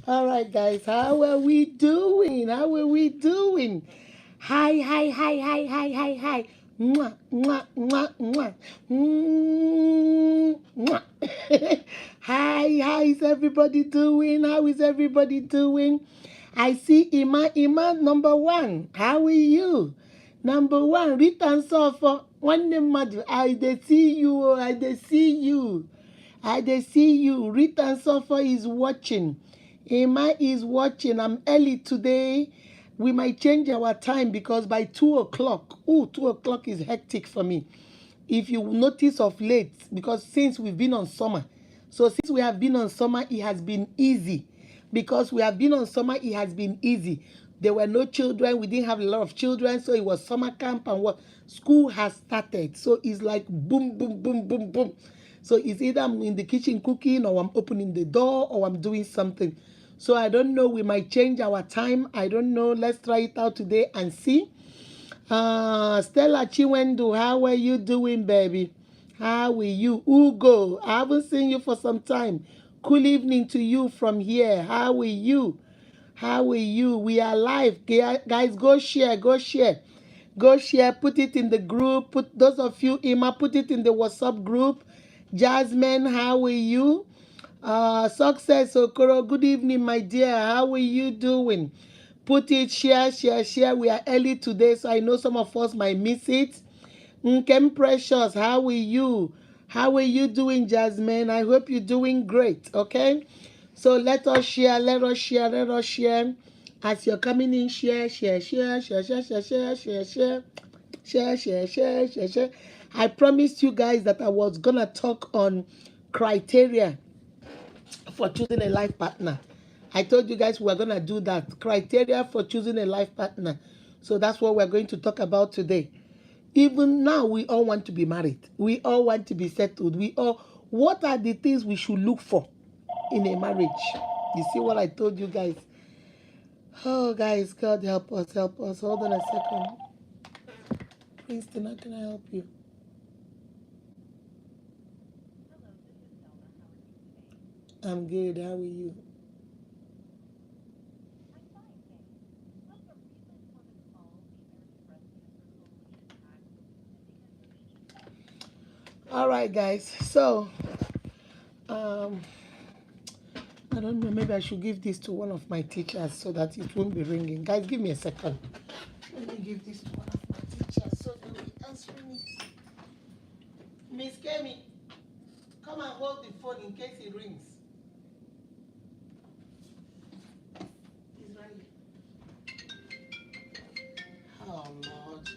All right, guys, how are we doing? How are we doing? Hi, hi, hi, hi, hi, hi, hi. Mwah, mwah, mwah, mwah. Mwah. Hi, how is everybody doing? How is everybody doing? I see Ima, number one. How are you? Number one, return suffer. One name, I dey see you. I dey see you. I dey see you. Return suffer is watching. Emma is watching. I'm early today. We might change our time because by 2 o'clock, 2 o'clock is hectic for me. If you notice of late, because since we've been on summer, so since we have been on summer, it has been easy. Because we have been on summer, it has been easy. There were no children. We didn't have a lot of children. So it was summer camp and what school has started. So it's like boom, boom, boom, boom, boom. So it's either I'm in the kitchen cooking or I'm opening the door or I'm doing something. So I don't know. We might change our time. I don't know. Let's try it out today and see. Stella Chiwendu, how are you doing, baby? How are you? Ugo, I haven't seen you for some time. Cool evening to you from here. How are you? How are you? We are live. Guys, go share, go share. Go share, put it in the group. Put those of you, Ima, put it in the WhatsApp group. Jasmine, how are you? Success Okoro, good evening, my dear. How are you doing? Put it, share, share, share. We are early today, so I know some of us might miss it. Nkem Precious, how are you? How are you doing, Jasmine? I hope you're doing great, okay? So let us share, let us share, let us share. As you're coming in, share, share, share, share, share, share, share, share, share, share, share, share, share, share. I promised you guys that I was gonna talk on criteria for choosing a life partner. I told you guys we're going to do that. Criteria for choosing a life partner. So that's what we're going to talk about today. Even now, we all want to be married. We all want to be settled. What are the things we should look for in a marriage? You see what I told you guys? Oh, guys, God help us, help us. Hold on a second. Princeton, how can I help you? I'm good. How are you? All right, guys. So, um, I don't know. Maybe I should give this to one of my teachers so that it won't be ringing. Guys, give me a second. Let me give this to one of my teachers so they'll be answering it. Miss Kemi, come and hold the phone in case it rings. It's right here. Oh, Lord.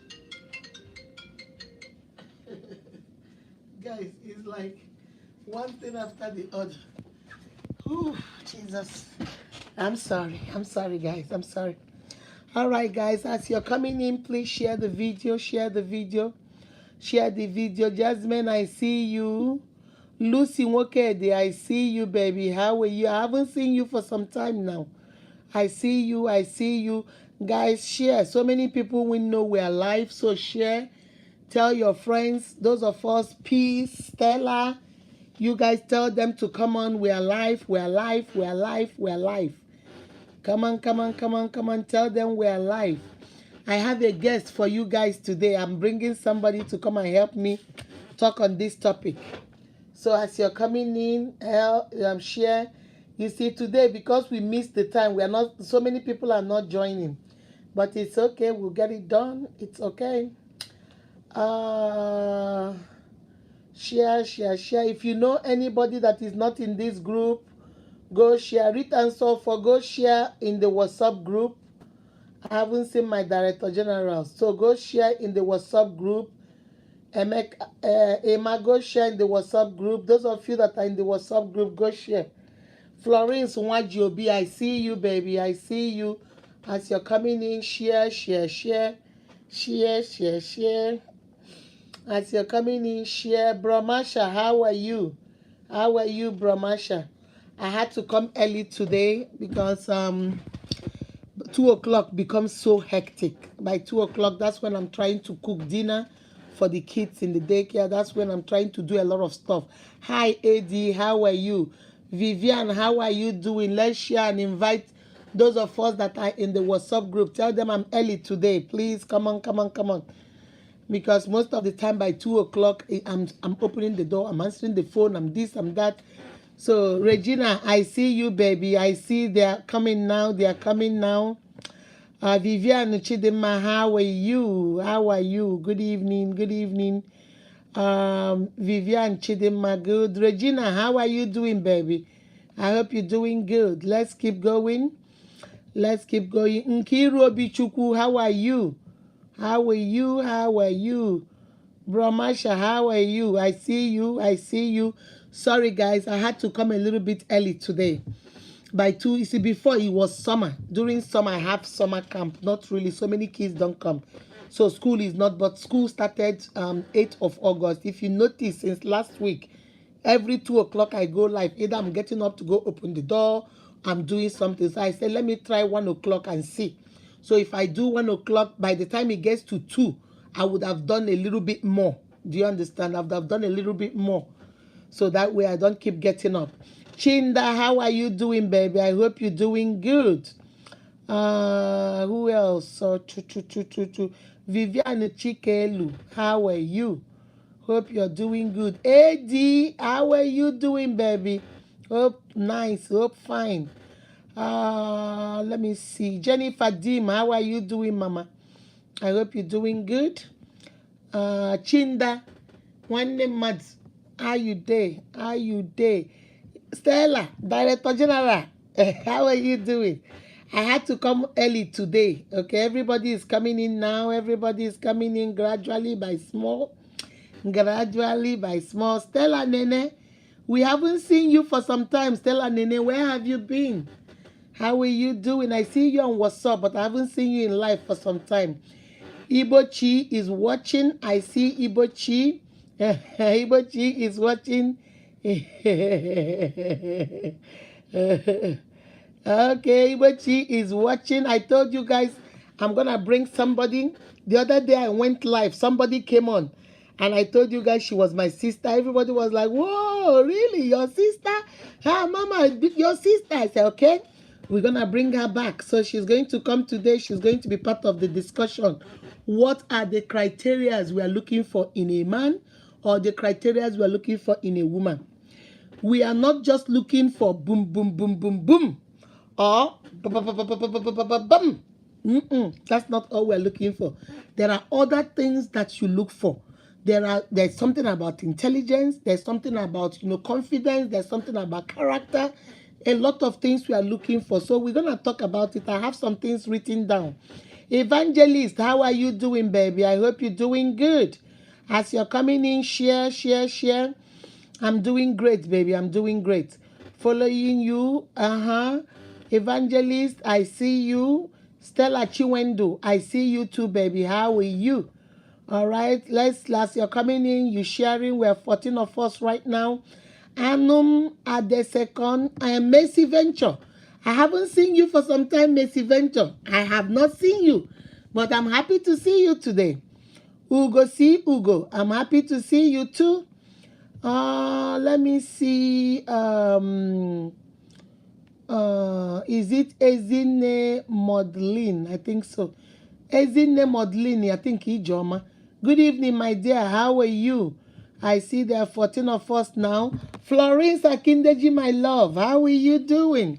Guys, it's like one thing after the other. Ooh, Jesus. I'm sorry, guys. I'm sorry. All right, guys, as you're coming in, please share the video, share the video, share the video. Jasmine, I see you. Lucy Nwokede, I see you, baby. How are you? I haven't seen you for some time now. I see you, I see you. Guys, share. So many people we know we're live, so share. Tell your friends, those of us, Peace, Stella, you guys tell them to come on. We're live, we're live, we're live, we're live. Come on, come on, come on, come on. Tell them we're live. I have a guest for you guys today. I'm bringing somebody to come and help me talk on this topic. So as you're coming in, share. You see, today, because we missed the time, we are not, so many people are not joining. But it's okay. We'll get it done. It's okay. Share, share, share. If you know anybody that is not in this group, go share it. And so go share in the WhatsApp group. I haven't seen my director general. So go share in the WhatsApp group. Emma, go share in the WhatsApp group. Those of you that are in the WhatsApp group, go share. Florence Nwajiobi, I see you, baby. I see you. As you're coming in, share, share, share. Share, share, share. As you're coming in, share. Brahmasha, how are you? How are you, Brahmasha? I had to come early today because 2 o'clock becomes so hectic. By 2 o'clock, that's when I'm trying to cook dinner for the kids in the daycare. That's when I'm trying to do a lot of stuff. Hi, AD, how are you? Vivian, how are you doing? Let's share and invite those of us that are in the WhatsApp group. Tell them I'm early today. Please come on, come on, come on. Because most of the time by 2 o'clock, I'm opening the door, I'm answering the phone, I'm this, I'm that. So Regina, I see you, baby. I see they are coming now. They are coming now. Vivian Chidima, how are you? How are you? Good evening. Good evening. Vivian Chidima, good. Regina, how are you doing, baby? I hope you're doing good. Let's keep going. Let's keep going. Nkiru Obichukwu, how are you? How are you? How are you? Brahmasha, how are you? I see you. I see you. Sorry, guys. I had to come a little bit early today. By 2, you see, before it was summer. During summer, I have summer camp. Not really. So many kids don't come. So school is not, but school started 8th of August. If you notice, since last week, every 2 o'clock I go live. Either I'm getting up to go open the door, I'm doing something. So I said, let me try 1 o'clock and see. So if I do 1 o'clock, by the time it gets to 2, I would have done a little bit more. Do you understand? I would have done a little bit more. So that way I don't keep getting up. Chinda, how are you doing, baby? I hope you're doing good. Who else? Viviane Chikelu, how are you? Hope you're doing good. AD, how are you doing, baby? Hope nice, hope fine. Let me see. Jennifer Dim, how are you doing, mama? I hope you're doing good. Chinda, one name Mads, how you day? How you day? Stella, Director General, how are you doing? I had to come early today. Okay, everybody is coming in now. Everybody is coming in gradually by small. Gradually by small. Stella Nene, we haven't seen you for some time. Stella Nene, where have you been? How are you doing? I see you on WhatsApp, but I haven't seen you in live for some time. Ibo Chi is watching. I see Ibo Chi. Ibo Chi is watching. Okay, Ibo Chi is watching. I told you guys I'm gonna bring somebody. The other day I went live. Somebody came on, and I told you guys she was my sister. Everybody was like, "Whoa, really? Your sister? Ah, Mama, your sister?" I said, "Okay, we're gonna bring her back." So she's going to come today. She's going to be part of the discussion. What are the criteria we are looking for in a man, or the criteria we are looking for in a woman? We are not just looking for boom, boom, boom, boom, boom, or boom. That's not all we're looking for. There are other things that you look for. There's something about intelligence. There's something about confidence. There's something about character. A lot of things we are looking for. So we're gonna talk about it. I have some things written down. Evangelist, how are you doing, baby? I hope you're doing good. As you're coming in, share, share, share. I'm doing great, baby. I'm doing great. Following you. Evangelist, I see you. Stella Chiwendo, I see you too, baby. How are you? All right. Last you're coming in. You sharing. We're 14 of us right now. Anum Adesekon. I am Macy Venture. I haven't seen you for some time, Macy Venture. I have not seen you, but I'm happy to see you today. Ugo, see Ugo. I'm happy to see you too. Let me see. Is it Ezine Modeling? I think so. Ezine Modeling, I think Ijoma. Good evening, my dear. How are you? I see there are 14 of us now. Florence Akindeji, my love. How are you doing?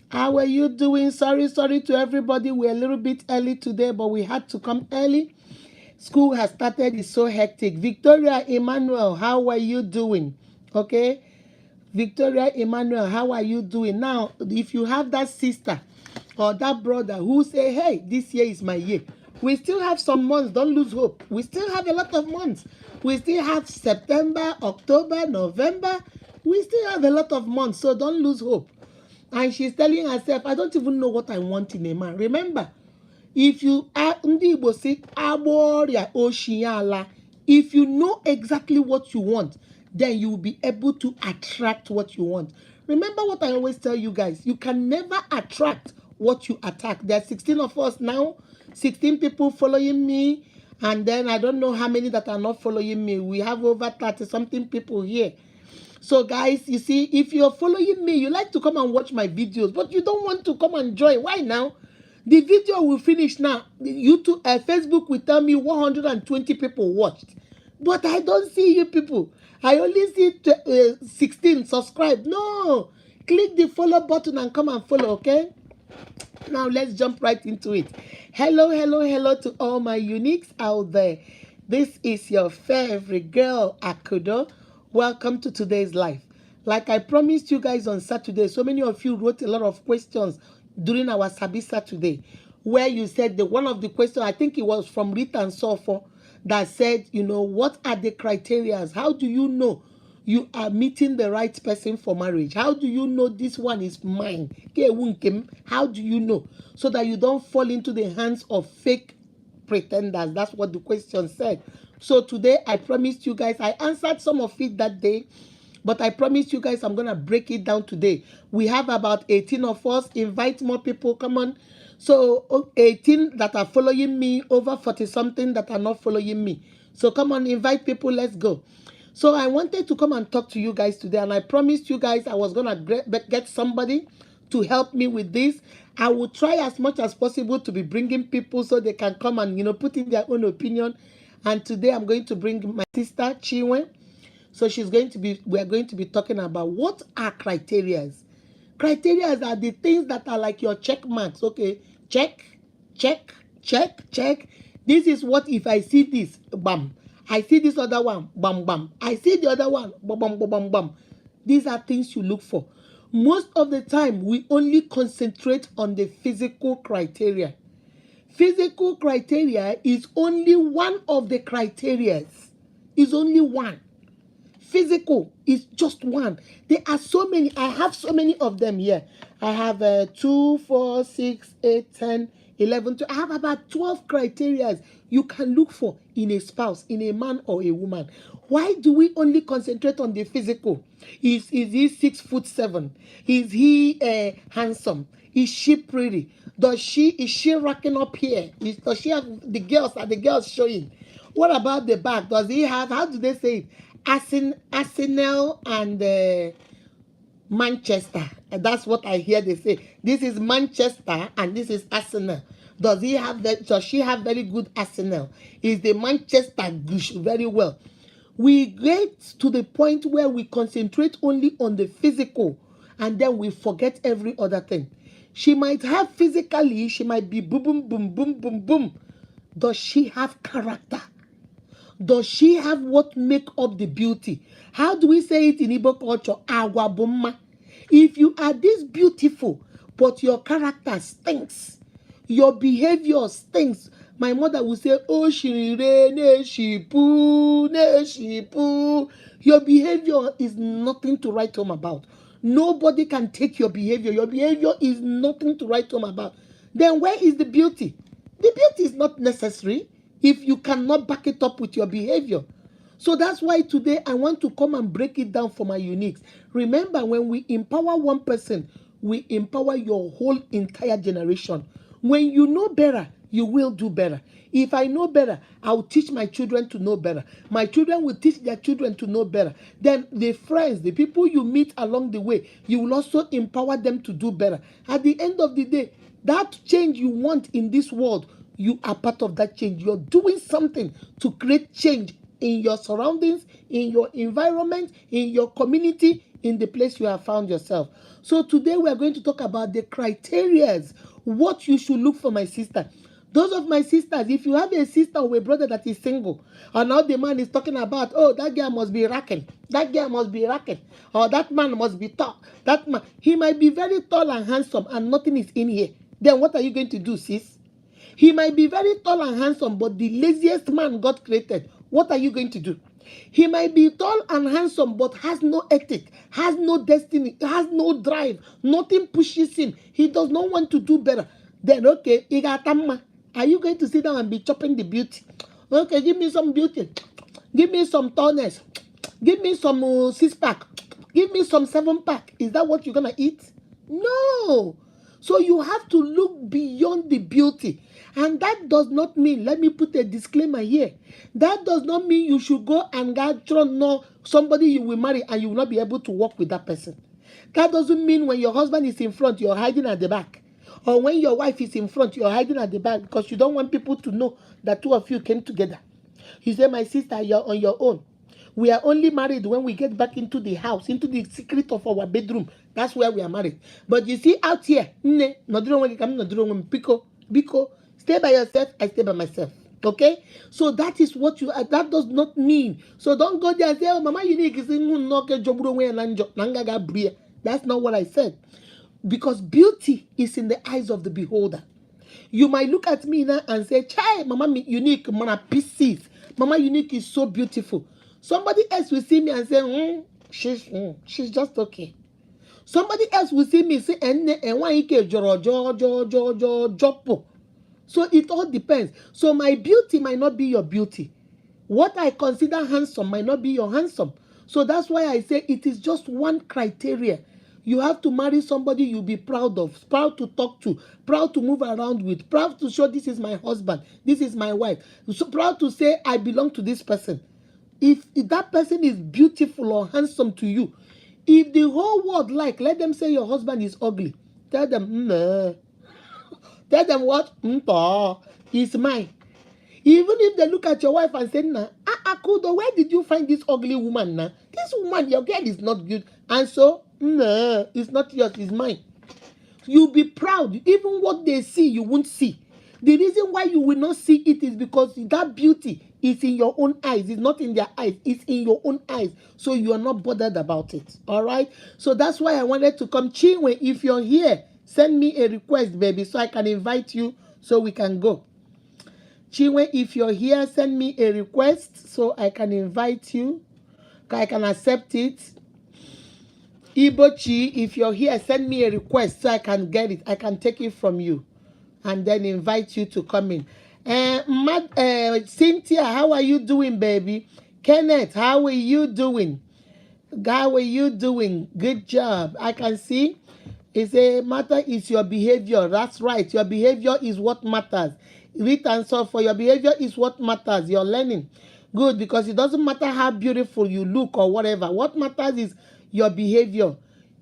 How are you doing? Sorry to everybody. We're a little bit early today, but we had to come early. School has started. It's so hectic. Victoria Emmanuel, how are you doing? Okay. Victoria Emmanuel, how are you doing? Now, if you have that sister or that brother who say, hey, this year is my year, we still have some months. Don't lose hope. We still have a lot of months. We still have September, October, November. We still have a lot of months, so don't lose hope. And she's telling herself, I don't even know what I want in a man. Remember, if you are if you know exactly what you want, then you will be able to attract what you want. Remember what I always tell you guys, you can never attract what you attack. There are 16 of us now, 16 people following me, and then I don't know how many that are not following me. We have over 30 something people here. So guys, you see, if you're following me, you like to come and watch my videos, but you don't want to come and join. Why now? The video will finish now. YouTube, Facebook will tell me 120 people watched, but I don't see you people. I only see 16 subscribe. No, click the follow button and come and follow. Okay. Now let's jump right into it. Hello, hello, hello to all my uniques out there. This is your favorite girl, Akudo. Welcome to today's life. Like I promised you guys on Saturday, so many of you wrote a lot of questions during our Sabi Saturday, where you said that one of the questions, I think it was from Rita and Sofo, that said, what are the criteria? How do you know you are meeting the right person for marriage? How do you know this one is mine? How do you know? So that you don't fall into the hands of fake pretenders. That's what the question said. So today I promised you guys, I answered some of it that day, but I promised you guys I'm going to break it down today. We have about 18 of us. Invite more people. Come on. So 18 that are following me, over 40 something that are not following me. So come on, invite people. Let's go. So I wanted to come and talk to you guys today, and I promised you guys I was going to get somebody to help me with this. I will try as much as possible to be bringing people so they can come and, put in their own opinion. And today I'm going to bring my sister, Chinwe. So we are going to be talking about what are criterias. Criterias are the things that are like your check marks. Okay, check, check, check, check. This is what if I see this, bam. I see this other one, bam, bam. I see the other one, bam, bam, bam, bam, bam. These are things you look for. Most of the time, we only concentrate on the physical criteria. Physical criteria is only one of the criterias. It's only one. Physical is just one. There are so many. I have so many of them here. I have 2, 4, 6, 8, 10, 11. I have about 12 criteria you can look for in a spouse, in a man or a woman. Why do we only concentrate on the physical? Is he 6'7"? Is he handsome? Is she pretty? Is she racking up here? Does she have the girls? Are the girls showing? What about the back? Does he have, how do they say it? Arsenal and Manchester. That's what I hear they say. This is Manchester and this is Arsenal. Does she have very good Arsenal? Is the Manchester gush very well? We get to the point where we concentrate only on the physical and then we forget every other thing. She might have physically, she might be boom, boom, boom, boom, boom, boom. Does she have character? Does she have what make up the beauty? How do we say it in Igbo culture? Agwabumma. If you are this beautiful, but your character stinks, your behavior stinks, my mother will say, oh, she poo. Your behavior is nothing to write home about. Nobody can take your behavior. Your behavior is nothing to write home about. Then where is the beauty? The beauty is not necessary if you cannot back it up with your behavior. So that's why today I want to come and break it down for my uniques. Remember, when we empower one person, we empower your whole entire generation. When you know better, you will do better. If I know better, I'll teach my children to know better. My children will teach their children to know better. Then the friends, the people you meet along the way, you will also empower them to do better. At the end of the day, that change you want in this world, you are part of that change. You're doing something to create change in your surroundings, in your environment, in your community, in the place you have found yourself. So today we are going to talk about the criteria, what you should look for, my sister. Those of my sisters, if you have a sister or a brother that is single, and now the man is talking about, oh, that girl must be racking, that girl must be racking, or that man must be tall, that man, he might be very tall and handsome and nothing is in here. Then what are you going to do, sis? He might be very tall and handsome, but the laziest man God created. What are you going to do? He might be tall and handsome, but has no ethic, has no destiny, has no drive. Nothing pushes him. He does not want to do better. Then, okay, are you going to sit down and be chopping the beauty? Okay, give me some beauty. Give me some tallness. Give me some 6-pack. Give me some 7-pack. Is that what you're going to eat? No. So you have to look beyond the beauty. And that does not mean, let me put a disclaimer here, that does not mean you should go and know somebody you will marry and you will not be able to work with that person. That doesn't mean when your husband is in front, you're hiding at the back. Or when your wife is in front, you're hiding at the back because you don't want people to know that two of you came together. You say, my sister, you're on your own. We are only married when we get back into the house, into the secret of our bedroom. That's where we are married. But you see, out here, Biko, stay by yourself, I stay by myself. Okay? So that is what you are. That does not mean. So don't go there and say, oh, Mama, you need to. That's not what I said. Because beauty is in the eyes of the beholder. You might look at me now and say, Chai, Mama Unique, Mama pieces. Mama Unique is so beautiful. Somebody else will see me and say, she's just okay. Somebody else will see me say, so it all depends. So my beauty might not be your beauty. What I consider handsome might not be your handsome. So that's why I say it is just one criteria. You have to marry somebody you'll be proud of, proud to talk to, proud to move around with, proud to show this is my husband, this is my wife. So proud to say I belong to this person. If that person is beautiful or handsome to you, if the whole world let them say your husband is ugly. Tell them, nah. Tell them what? He's mine. Even if they look at your wife and say, nah, Akudo, where did you find this ugly woman now? This woman, your girl is not good. And so, nah, it's not yours, it's mine. You'll be proud. Even what they see, you won't see. The reason why you will not see it is because that beauty is in your own eyes. It's not in their eyes. It's in your own eyes. So you are not bothered about it. All right? So that's why I wanted to come. Chinwe, if you're here, send me a request, baby, so I can invite you so we can go. Chinwe, if you're here, send me a request so I can invite you. I can accept it. Ibochi, if you're here, send me a request so I can get it. I can take it from you and then invite you to come in. Cynthia, how are you doing, baby? Kenneth, how are you doing? How are you doing? Good job. I can see. It's a matter is your behavior. That's right. Your behavior is what matters. Read and solve for your behavior is what matters. You're learning. Good, because it doesn't matter how beautiful you look or whatever. What matters is your behavior.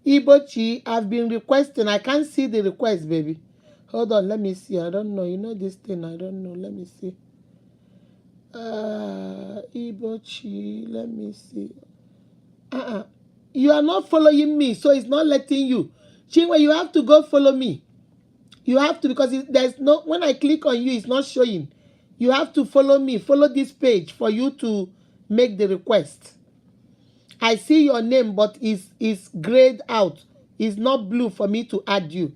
Ibochi, I've been requesting. I can't see the request, baby. Hold on, let me see. I don't know. You know this thing. I don't know. Let me see. Ibochi, let me see. You are not following me, so it's not letting you. Chinwe, you have to go follow me. You have to, because there's no, when I click on you, it's not showing. You have to follow me. Follow this page for you to make the request. I see your name, but it's grayed out. It's not blue for me to add you.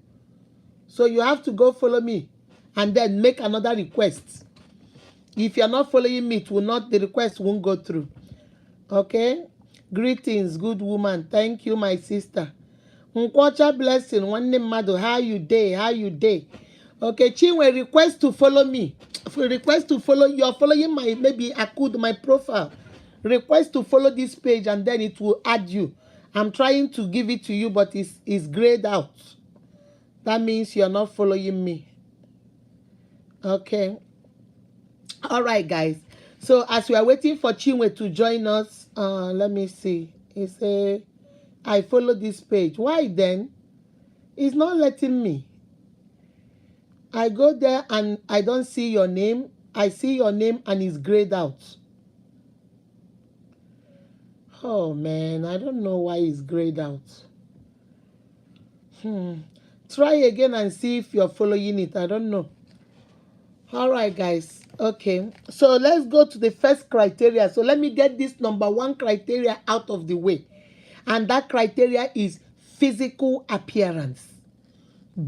So you have to go follow me and then make another request. If you're not following me, the request won't go through. Okay? Greetings, good woman. Thank you, my sister. Nkwacha blessing. One name, Mado. How you day? How you day? Okay, Chinwe, request to follow me. Request to follow. You're following my profile. Request to follow this page and then it will add you. I'm trying to give it to you, but it's grayed out. That means you're not following me. Okay. All right, guys. So as we are waiting for Chinwe to join us, let me see. He say, I follow this page. Why then? It's not letting me. I go there and I don't see your name. I see your name and it's grayed out. Oh man, I don't know why it's grayed out. Try again and see if you're following it. I don't know. All right, guys. Okay, so let's go to the first criteria. So let me get this number one criteria out of the way. And that criteria is physical appearance.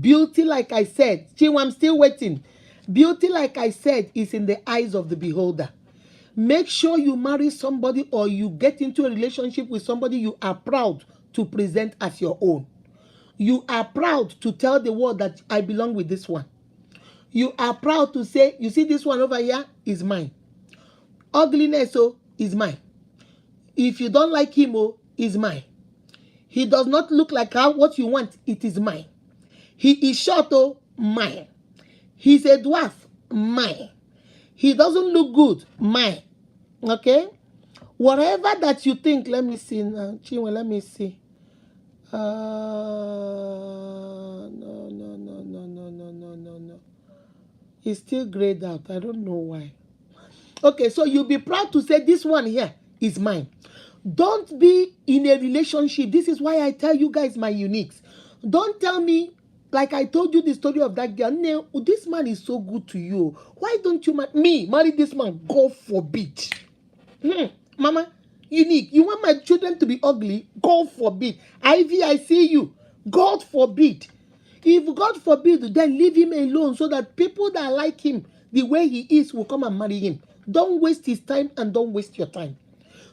Beauty, like I said, Chinwe, I'm still waiting. Beauty, like I said, is in the eyes of the beholder. Make sure you marry somebody or you get into a relationship with somebody you are proud to present as your own. You are proud to tell the world that I belong with this one. You are proud to say, you see this one over here is mine. Ugliness, is mine. If you don't like him, is mine. He does not look like what you want, it is mine. He is short, oh, mine. He's a dwarf, mine. He doesn't look good, mine. Okay? Whatever that you think, let me see now. Chinwe, let me see. No. It's still grayed out. I don't know why. Okay, so you'll be proud to say this one here is mine. Don't be in a relationship. This is why I tell you guys my uniques. Don't tell me, like I told you the story of that girl. No, this man is so good to you. Why don't you marry this man? God forbid. Mama, unique. You want my children to be ugly? God forbid. Ivy, I see you. God forbid. If God forbid, then leave him alone so that people that like him the way he is will come and marry him. Don't waste his time and don't waste your time.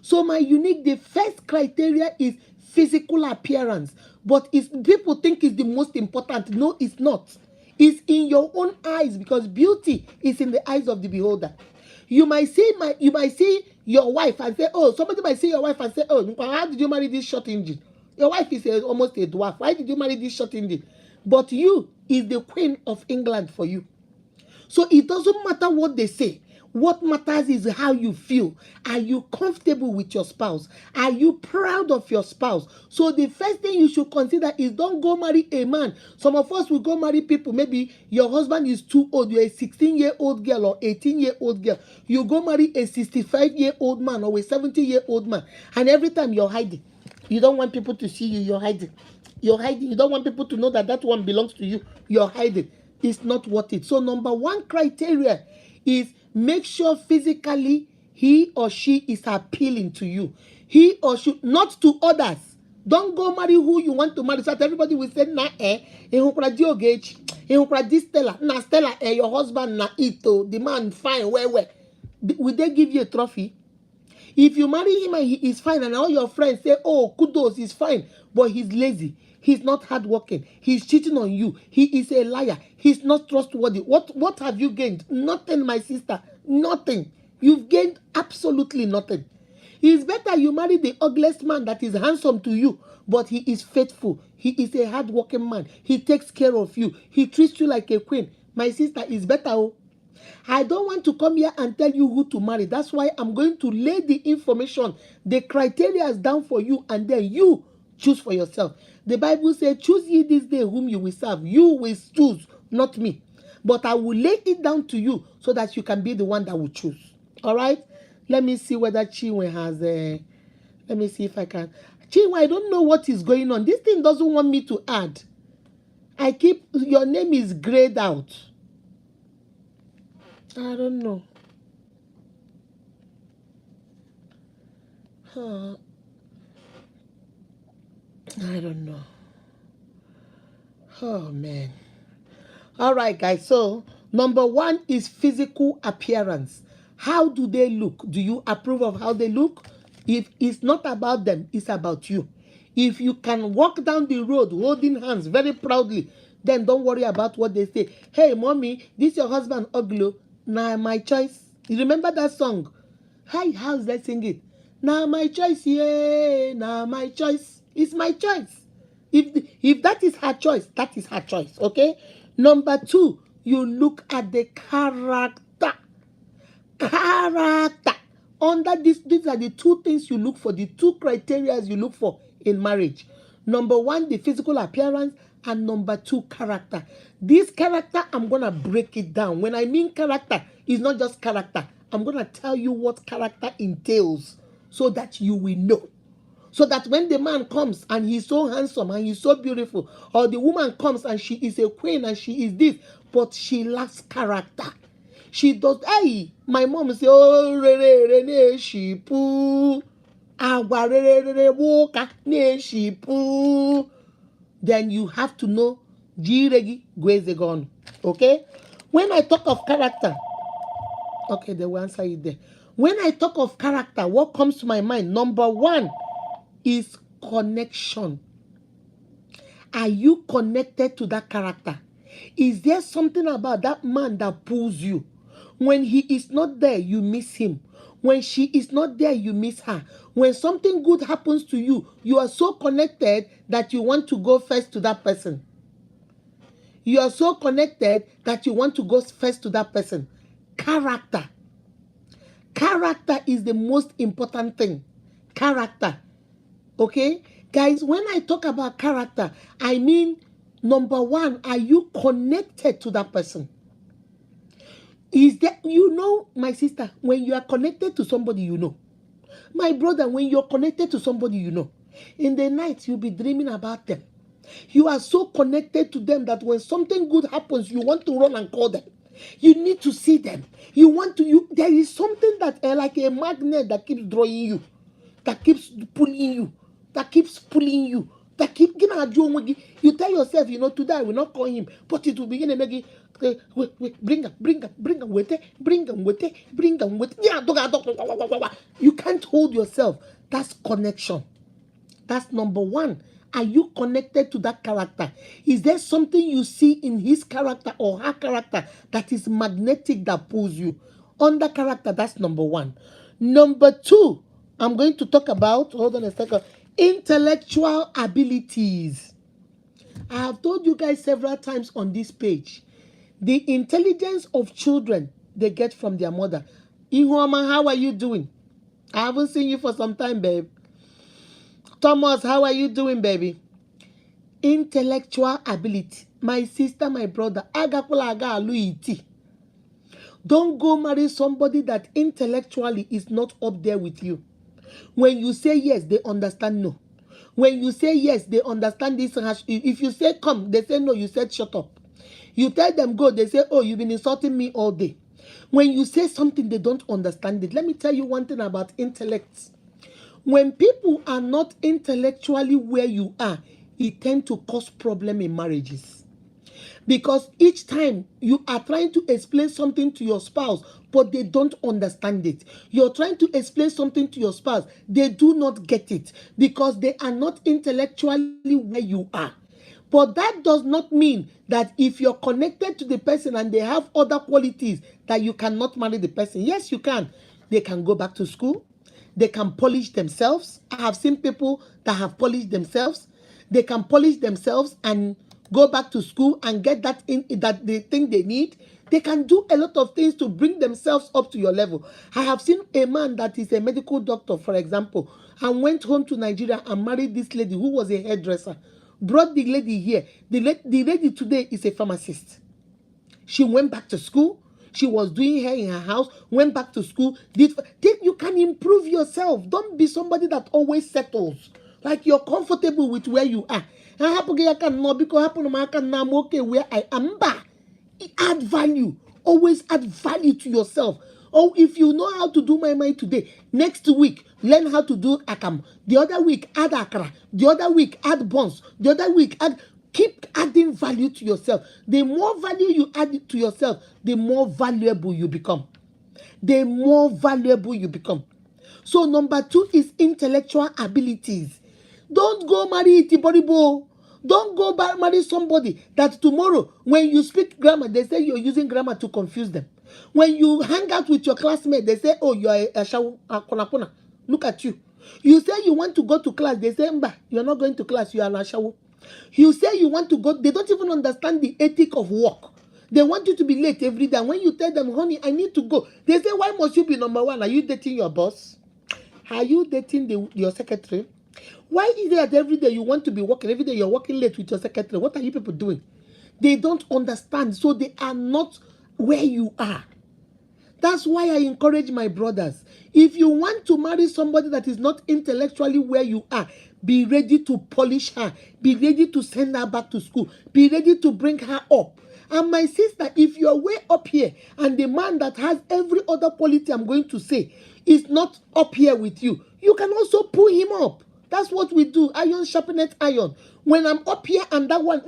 So my unique, the first criteria is physical appearance. But people think it's the most important. No, it's not. It's in your own eyes because beauty is in the eyes of the beholder. You might see your wife and say, oh, somebody might see your wife and say, oh, how did you marry this short engine? Your wife is almost a dwarf. Why did you marry this short engine? But you is the queen of England for you. So it doesn't matter what they say. What matters is how you feel. Are you comfortable with your spouse? Are you proud of your spouse? So the first thing you should consider is don't go marry a man. Some of us will go marry people. Maybe your husband is too old. You're a 16-year-old girl or 18-year-old girl. You go marry a 65-year-old man or a 70-year-old man. And every time you're hiding. You don't want people to see you. You're hiding. You're hiding. You don't want people to know that that one belongs to you. You're hiding. It's not worth it. So number one criteria is make sure physically he or she is appealing to you. He or she, not to others. Don't go marry who you want to marry. So that everybody will say, nah, Stella. Nah, Stella, your husband, nah, ito. The man, fine, where? Will they give you a trophy? If you marry him and he is fine and all your friends say, oh, kudos, he's fine, but he's lazy. He's not hardworking. He's cheating on you. He is a liar. He's not trustworthy. What have you gained? Nothing, my sister. Nothing. You've gained absolutely nothing. It's better you marry the ugliest man that is handsome to you, but he is faithful. He is a hardworking man. He takes care of you. He treats you like a queen. My sister, is better. Oh. I don't want to come here and tell you who to marry. That's why I'm going to lay the information, the criteria is down for you, and then you choose for yourself. The Bible says, choose ye this day whom you will serve. You will choose, not me. But I will lay it down to you so that you can be the one that will choose. All right? Let me see whether Chinwe has let me see if I can. Chinwe, I don't know what is going on. This thing doesn't want me to add. Your name is grayed out. I don't know. I don't know. Oh, man. All right, guys. So, number one is physical appearance. How do they look? Do you approve of how they look? If it's not about them, it's about you. If you can walk down the road holding hands very proudly, then don't worry about what they say. Hey, mommy, this your husband ugly. Nah, my choice. You remember that song? Hi, how's that sing it? Nah, my choice, yeah. Nah, my choice. It's my choice. If that is her choice, that is her choice, okay? Number two, you look at the character. Character. Under this, these are the two things you look for, the two criteria you look for in marriage. Number one, the physical appearance, and number two, character. This character, I'm going to break it down. When I mean character, it's not just character. I'm going to tell you what character entails so that you will know. So that when the man comes and he's so handsome and he's so beautiful, or the woman comes and she is a queen and she is this, but she lacks character. She does, hey, my mom say, oh, re she poo. Agwa re woka ne she poo. Then you have to know jiregi gwezegon. Okay? When I talk of character, okay, they will answer you there. When I talk of character, what comes to my mind? Number one is connection. Are you connected to that character? Is there something about that man that pulls you? When he is not there, you miss him. When she is not there, you miss her. When something good happens to you, you are so connected that you want to go first to that person. You are so connected that you want to go first to that person. Character. Character is the most important thing. Character. Okay? Guys, when I talk about character, I mean, number one, are you connected to that person? Is that, my sister, when you are connected to somebody, My brother, when you're connected to somebody, in the night, you'll be dreaming about them. You are so connected to them that when something good happens, you want to run and call them. You need to see them. There is something that like a magnet that keeps drawing you, that keeps pulling you, that keeps pulling you, you tell yourself, today I will not call him, but it will begin to make it. Bring him, wait it, bring him, wait it, bring him, wait it. You can't hold yourself. That's connection. That's number one. Are you connected to that character? Is there something you see in his character or her character that is magnetic that pulls you? On the character, that's number one. Number two, I'm going to talk about, hold on a second, intellectual abilities. I have told you guys several times on this page, the intelligence of children they get from their mother. Ihuama, how are you doing? I haven't seen you for some time, babe. Thomas, how are you doing, baby? Intellectual ability. My sister, my brother, don't go marry somebody that intellectually is not up there with you. When you say yes, they understand no. When you say yes, they understand this. If you say come, they say no, you said shut up. You tell them go, they say, oh, you've been insulting me all day. When you say something, they don't understand it. Let me tell you one thing about intellect. When people are not intellectually where you are, it tends to cause problem in marriages. Because each time you are trying to explain something to your spouse, but they don't understand it. You're trying to explain something to your spouse, they do not get it because they are not intellectually where you are. But that does not mean that if you're connected to the person and they have other qualities that you cannot marry the person. Yes, you can. They can go back to school. They can polish themselves. I have seen people that have polished themselves. They can polish themselves and go back to school and get that the thing they need. They can do a lot of things to bring themselves up to your level. I have seen a man that is a medical doctor, for example, and went home to Nigeria and married this lady who was a hairdresser. Brought the lady here. The lady today is a pharmacist. She went back to school. She was doing hair in her house, went back to school. You can improve yourself. Don't be somebody that always settles. Like you're comfortable with where you are. I'm okay where I am. Add value. Always add value to yourself. Oh, if you know how to do my mind today, next week, learn how to do akam. The other week, add akara. The other week, add buns. The other week, keep adding value to yourself. The more value you add to yourself, the more valuable you become. The more valuable you become. So number two is intellectual abilities. Don't go marry Itiboribo. Don't go marry somebody that tomorrow, when you speak grammar, they say you're using grammar to confuse them. When you hang out with your classmates, they say, oh, you're a shawu. Look at you. You say you want to go to class, they say, Mba, you're not going to class, you are a shawu. You say you want to go, they don't even understand the ethic of work. They want you to be late every day. And when you tell them, honey, I need to go, they say, why must you be number one? Are you dating your boss? Are you dating your secretary? Why is it that every day you want to be working, every day you're working late with your secretary? What are you people doing? They don't understand, so they are not where you are. That's why I encourage my brothers. If you want to marry somebody that is not intellectually where you are, be ready to polish her. Be ready to send her back to school. Be ready to bring her up. And my sister, if you're way up here and the man that has every other quality I'm going to say is not up here with you, you can also pull him up. That's what we do. Iron sharpeneth iron. When I'm up here and that one,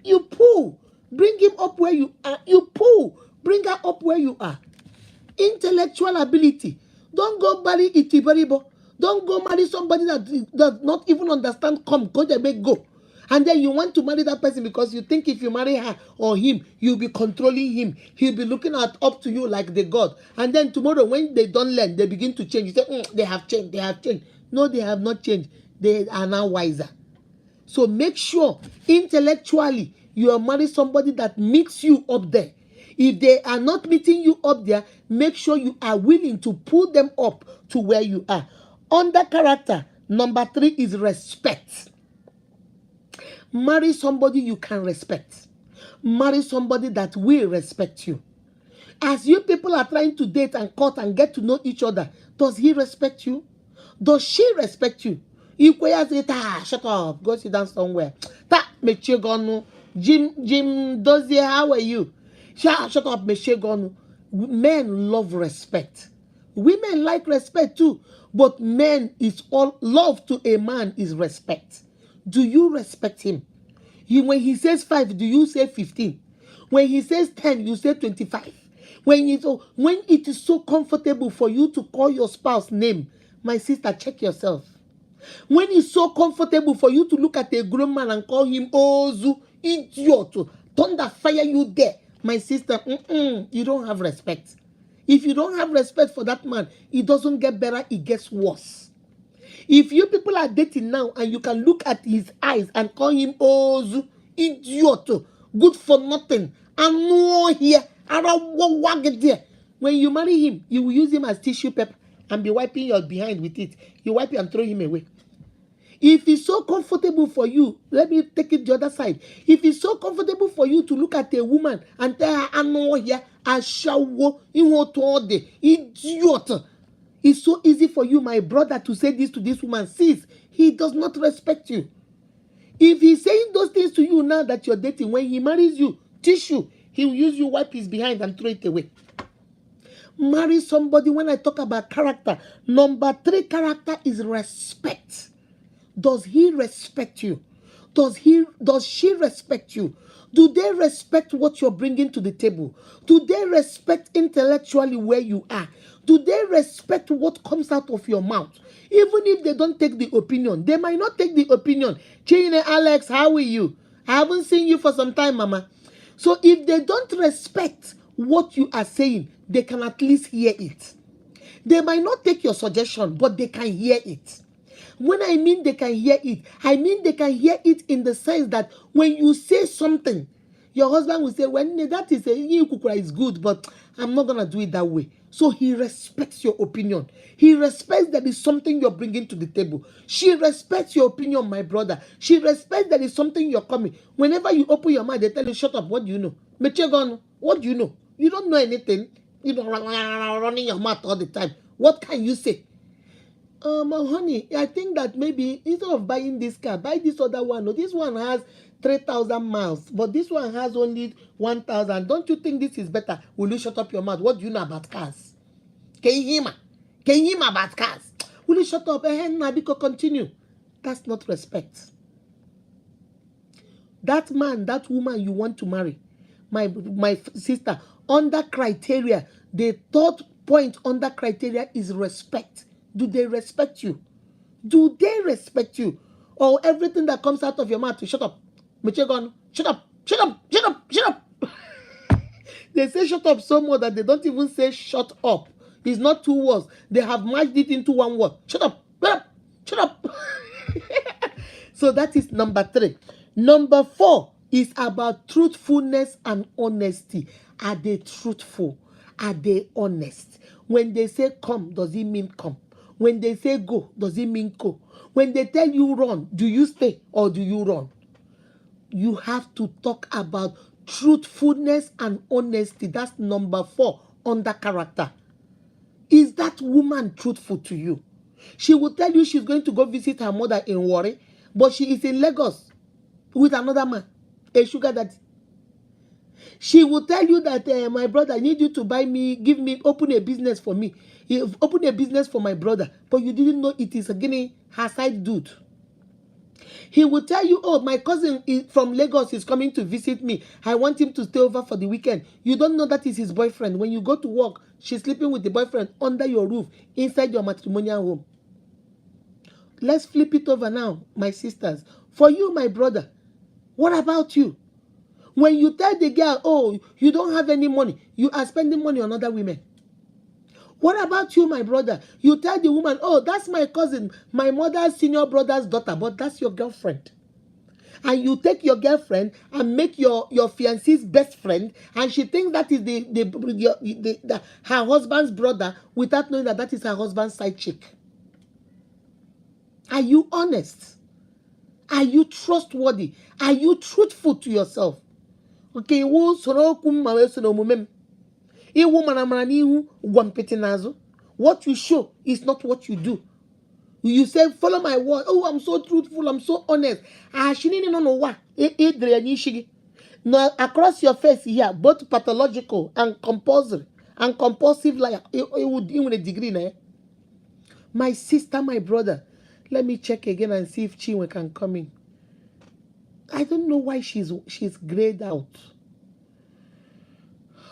you pull. Bring him up where you are. You pull. Bring her up where you are. Intellectual ability. Don't go marry Itiberibo. Don't go marry somebody that does not even understand. Come, go there, go. And then you want to marry that person because you think if you marry her or him, you'll be controlling him. He'll be looking up to you like the God. And then tomorrow, when they don't learn, they begin to change. You say, they have changed, they have changed. No, they have not changed. They are now wiser. So make sure intellectually you are marrying somebody that meets you up there. If they are not meeting you up there, make sure you are willing to pull them up to where you are. Under character, number 3 is respect. Marry somebody you can respect. Marry somebody that will respect you. As you people are trying to date and court and get to know each other, does he respect you? Does she respect you? Ikwaya say, shut up, go sit down somewhere. Mechie gonu. Jim Dozie, how are you? Shut up, mechie gonu. Men love respect. Women like respect too, but men is all love to a man is respect. Do you respect him? When he says 5, do you say 15? When he says 10, you say 25. When it is so comfortable for you to call your spouse name, my sister, check yourself. When it's so comfortable for you to look at a grown man and call him Ozu, idiot, thunder fire you there, my sister, you don't have respect. If you don't have respect for that man, it doesn't get better, it gets worse. If you people are dating now and you can look at his eyes and call him Ozu, idiot, good for nothing, and no here, when you marry him, you will use him as tissue paper and be wiping your behind with it. You wipe it and throw him away. If it's so comfortable for you, let me take it the other side. If it's so comfortable for you to look at a woman and tell her, I know here, I shall walk in what all day, idiot. It's so easy for you, my brother, to say this to this woman. Sis, he does not respect you. If he's saying those things to you now that you're dating, when he marries you, tissue, he will use you, wipe his behind and throw it away. Marry somebody. When I talk about character, number 3 character is respect. Does he respect you? Does she respect you? Do they respect what you're bringing to the table? Do they respect intellectually where you are? Do they respect what comes out of your mouth? Even if they don't take the opinion, they might not take the opinion. Chine, Alex, how are you? I haven't seen you for some time, Mama. So if they don't respect what you are saying, they can at least hear it. They might not take your suggestion, but they can hear it. When I mean they can hear it, I mean they can hear it in the sense that when you say something, your husband will say, well, that is good, but I'm not going to do it that way. So he respects your opinion. He respects that it's something you're bringing to the table. She respects your opinion, my brother. She respects that it's something you're coming. Whenever you open your mouth, they tell you, shut up, what do you know? What do you know? You don't know anything. You don't running your mouth all the time. What can you say? Honey, I think that maybe instead of buying this car, buy this other one. No, this one has 3,000 miles, but this one has only 1,000. Don't you think this is better? Will you shut up your mouth? What do you know about cars? Can you hear me? Can you hear me about cars? Will you shut up? Nabiko, continue. That's not respect. That man, that woman you want to marry, my sister, under criteria, the third point under criteria is respect. Do they respect you? Do they respect you? Or everything that comes out of your mouth, shut up. Shut up. Shut up. Shut up. Shut up. They say shut up so much that they don't even say shut up. It's not 2 words. They have merged it into 1 word. Shut up. Shut up. Shut up. So that is number 3. Number 4 is about truthfulness and honesty. Are they truthful? Are they honest? When they say come, does it mean come? When they say go, does it mean go? When they tell you run, do you stay or do you run? You have to talk about truthfulness and honesty. That's number 4 under character. Is that woman truthful to you? She will tell you she's going to go visit her mother in Warri, but she is in Lagos with another man, a sugar daddy. She will tell you that my brother, I need you to open a business for me. Open a business for my brother, but you didn't know it is again her side dude. He will tell you, oh, my cousin from Lagos is coming to visit me. I want him to stay over for the weekend. You don't know that is his boyfriend. When you go to work, she's sleeping with the boyfriend under your roof, inside your matrimonial home. Let's flip it over now, my sisters. For you, my brother, what about you? When you tell the girl, oh, you don't have any money, you are spending money on other women. What about you, my brother? You tell the woman, oh, that's my cousin, my mother's senior brother's daughter, but that's your girlfriend. and you take your girlfriend and make your fiancee's best friend, and she thinks that is her husband's brother without knowing that is her husband's side chick. Are you honest? Are you trustworthy? Are you truthful to yourself? Okay, wo soro okwu mma we so na omume m. Iwu mana n'ihu gwa mpete n'azụ. What you show is not what you do. You say, follow my word. Oh, I'm so truthful. I'm so honest. No, across your face here, both pathological and compulsory and compulsive liar. It would even a degree now. My sister, my brother. Let me check again and see if Chinwe can come in. I don't know why she's grayed out.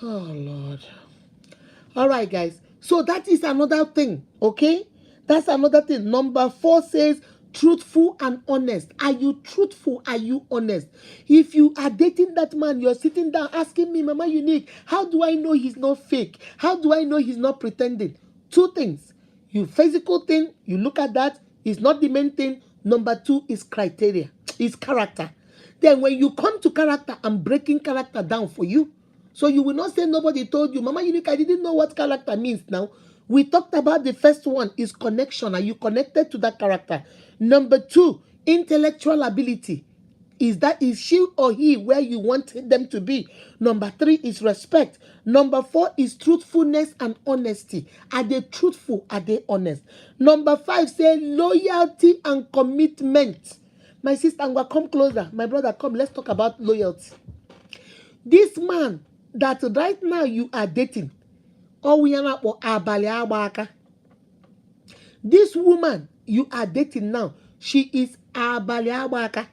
Oh Lord. All right, guys. So that is another thing, okay? That's another thing. Number 4 says truthful and honest. Are you truthful? Are you honest? If you are dating that man, you're sitting down asking me, Mama Unique, how do I know he's not fake? How do I know he's not pretending? 2 things. You physical thing, you look at that, it's not the main thing. Number 2 is criteria, is character. Then when you come to character, I'm breaking character down for you. So you will not say nobody told you, Mama Unique, I didn't know what character means now. We talked about the first one is connection. Are you connected to that character? Number 2, intellectual ability. Is she or he where you want them to be? Number 3 is respect. Number 4 is truthfulness and honesty. Are they truthful? Are they honest? Number 5 say loyalty and commitment. My sister, come closer. My brother, come. Let's talk about loyalty. This man that right now you are dating, this woman you are dating now, she is abali.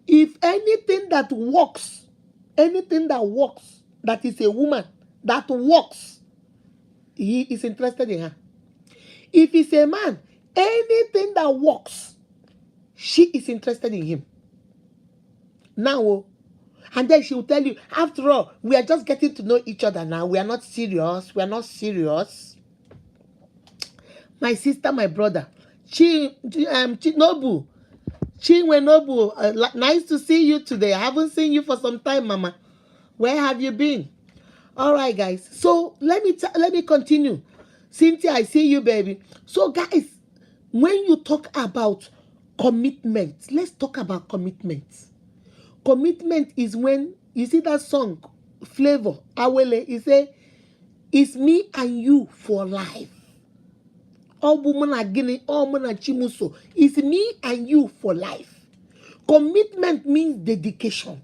If anything that works, that is a woman that works, he is interested in her. If it's a man, anything that works, she is interested in him. Now, and then she will tell you, after all, we are just getting to know each other now. We are not serious. We are not serious. My sister, my brother, Nobu, Chinwe Nobu, nice to see you today. I haven't seen you for some time, Mama. Where have you been? All right, guys. So let me continue. Cynthia, I see you, baby. So, guys, when you talk about commitment, let's talk about commitment. Commitment is when you see that song, Flavor, Awele, he say, it's me and you for life. All women are guinea, all men are chimuso. It's me and you for life. Commitment means dedication.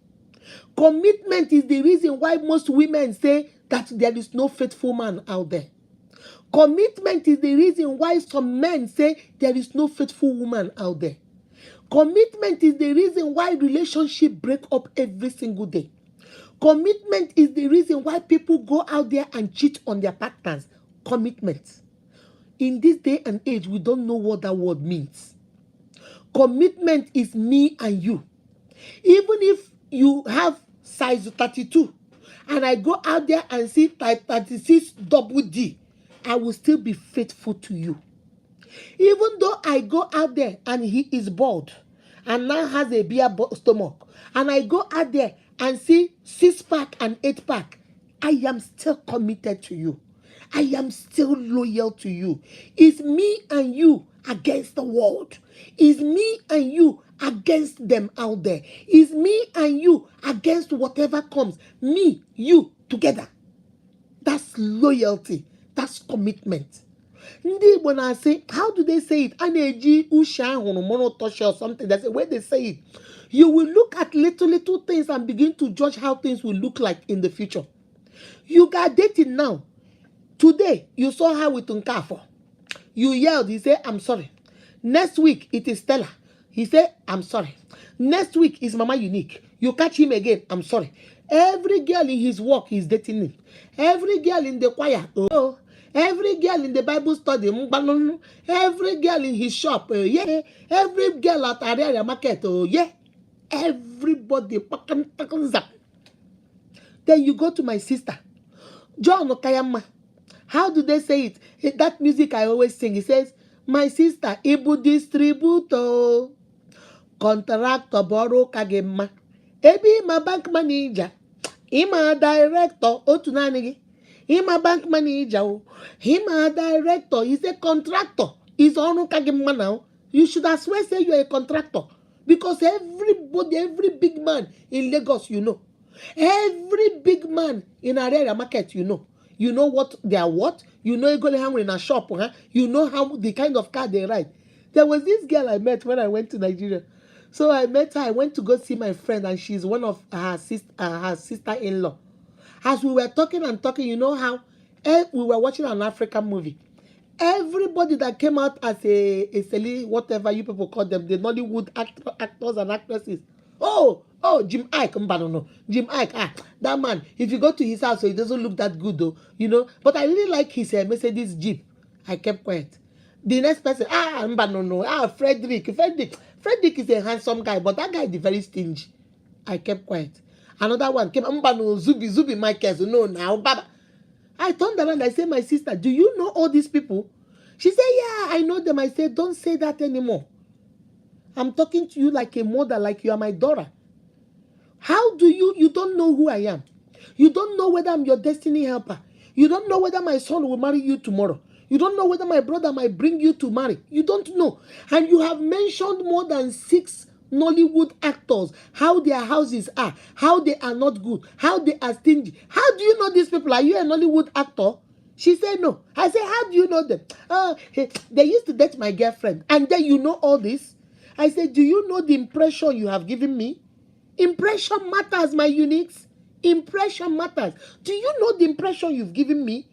Commitment is the reason why most women say that there is no faithful man out there. Commitment is the reason why some men say there is no faithful woman out there. Commitment is the reason why relationships break up every single day. Commitment is the reason why people go out there and cheat on their partners. Commitment. In this day and age, we don't know what that word means. Commitment is me and you. Even if you have size 32 and I go out there and see 36 double D, I will still be faithful to you. Even though I go out there and he is bald and now has a beer stomach, and I go out there and see 6-pack and 8-pack, I am still committed to you. I am still loyal to you. It's me and you against the world. It's me and you against them out there. It's me and you against whatever comes. Me, you, together. That's loyalty. That's commitment. When I say, how do they say it? Aneji usha monotoshi or something. That's the way they say it. You will look at little things and begin to judge how things will look like in the future. You got dating now. Today, you saw her with Unkafo. You yelled, he said, I'm sorry. Next week, it is Stella. He said, I'm sorry. Next week is Mama Unique. You catch him again, I'm sorry. Every girl in his work, he's dating him. Every girl in the choir, oh. Every girl in the Bible study, every girl in his shop, yeah. Every girl at Area Market, oh yeah. Everybody. Then you go to my sister, John Okayama. How do they say it? That music I always sing, it says, my sister, Ibu distributor. Contractor bọrọ ụka gị mma. Ebe ịma bank manager, ịma director, otu naanị gị. Ịma bank manager, ịma director, he's a contractor. He's ọrụ ụka gị mma now. You should as well say you're a contractor. Because everybody, every big man in Lagos, you know. Every big man in area market, you know. You know what they are what? You know you're going to hang in a shop, huh? You know how the kind of car they ride. There was this girl I met when I went to Nigeria. So I met her. I went to go see my friend, and she's one of her sister-in-law. As we were talking and talking, you know how we were watching an African movie. Everybody that came out as a whatever you people call them, the Nollywood actors and actresses. Oh, Jim Ike, no. Jim Ike, that man, if you go to his house, so he doesn't look that good though, you know. But I really like his Mercedes Jeep. I kept quiet. The next person, Frederick is a handsome guy, but that guy is very stingy. I kept quiet. Another one came, Zubi Michaels, no, now, Baba. I turned around, I said, my sister, do you know all these people? She said, yeah, I know them. I said, don't say that anymore. I'm talking to you like a mother, like you are my daughter. How do you don't know who I am? You don't know whether I'm your destiny helper. You don't know whether my son will marry you tomorrow. You don't know whether my brother might bring you to marry. You don't know. And you have mentioned more than 6 Nollywood actors, how their houses are, how they are not good, how they are stingy. How do you know these people? Are you a Nollywood actor? She said no. I said, how do you know them? They used to date my girlfriend. And then you know all this? I said, do you know the impression you have given me? Impression matters, my uniques. Impression matters. Do you know the impression you've given me?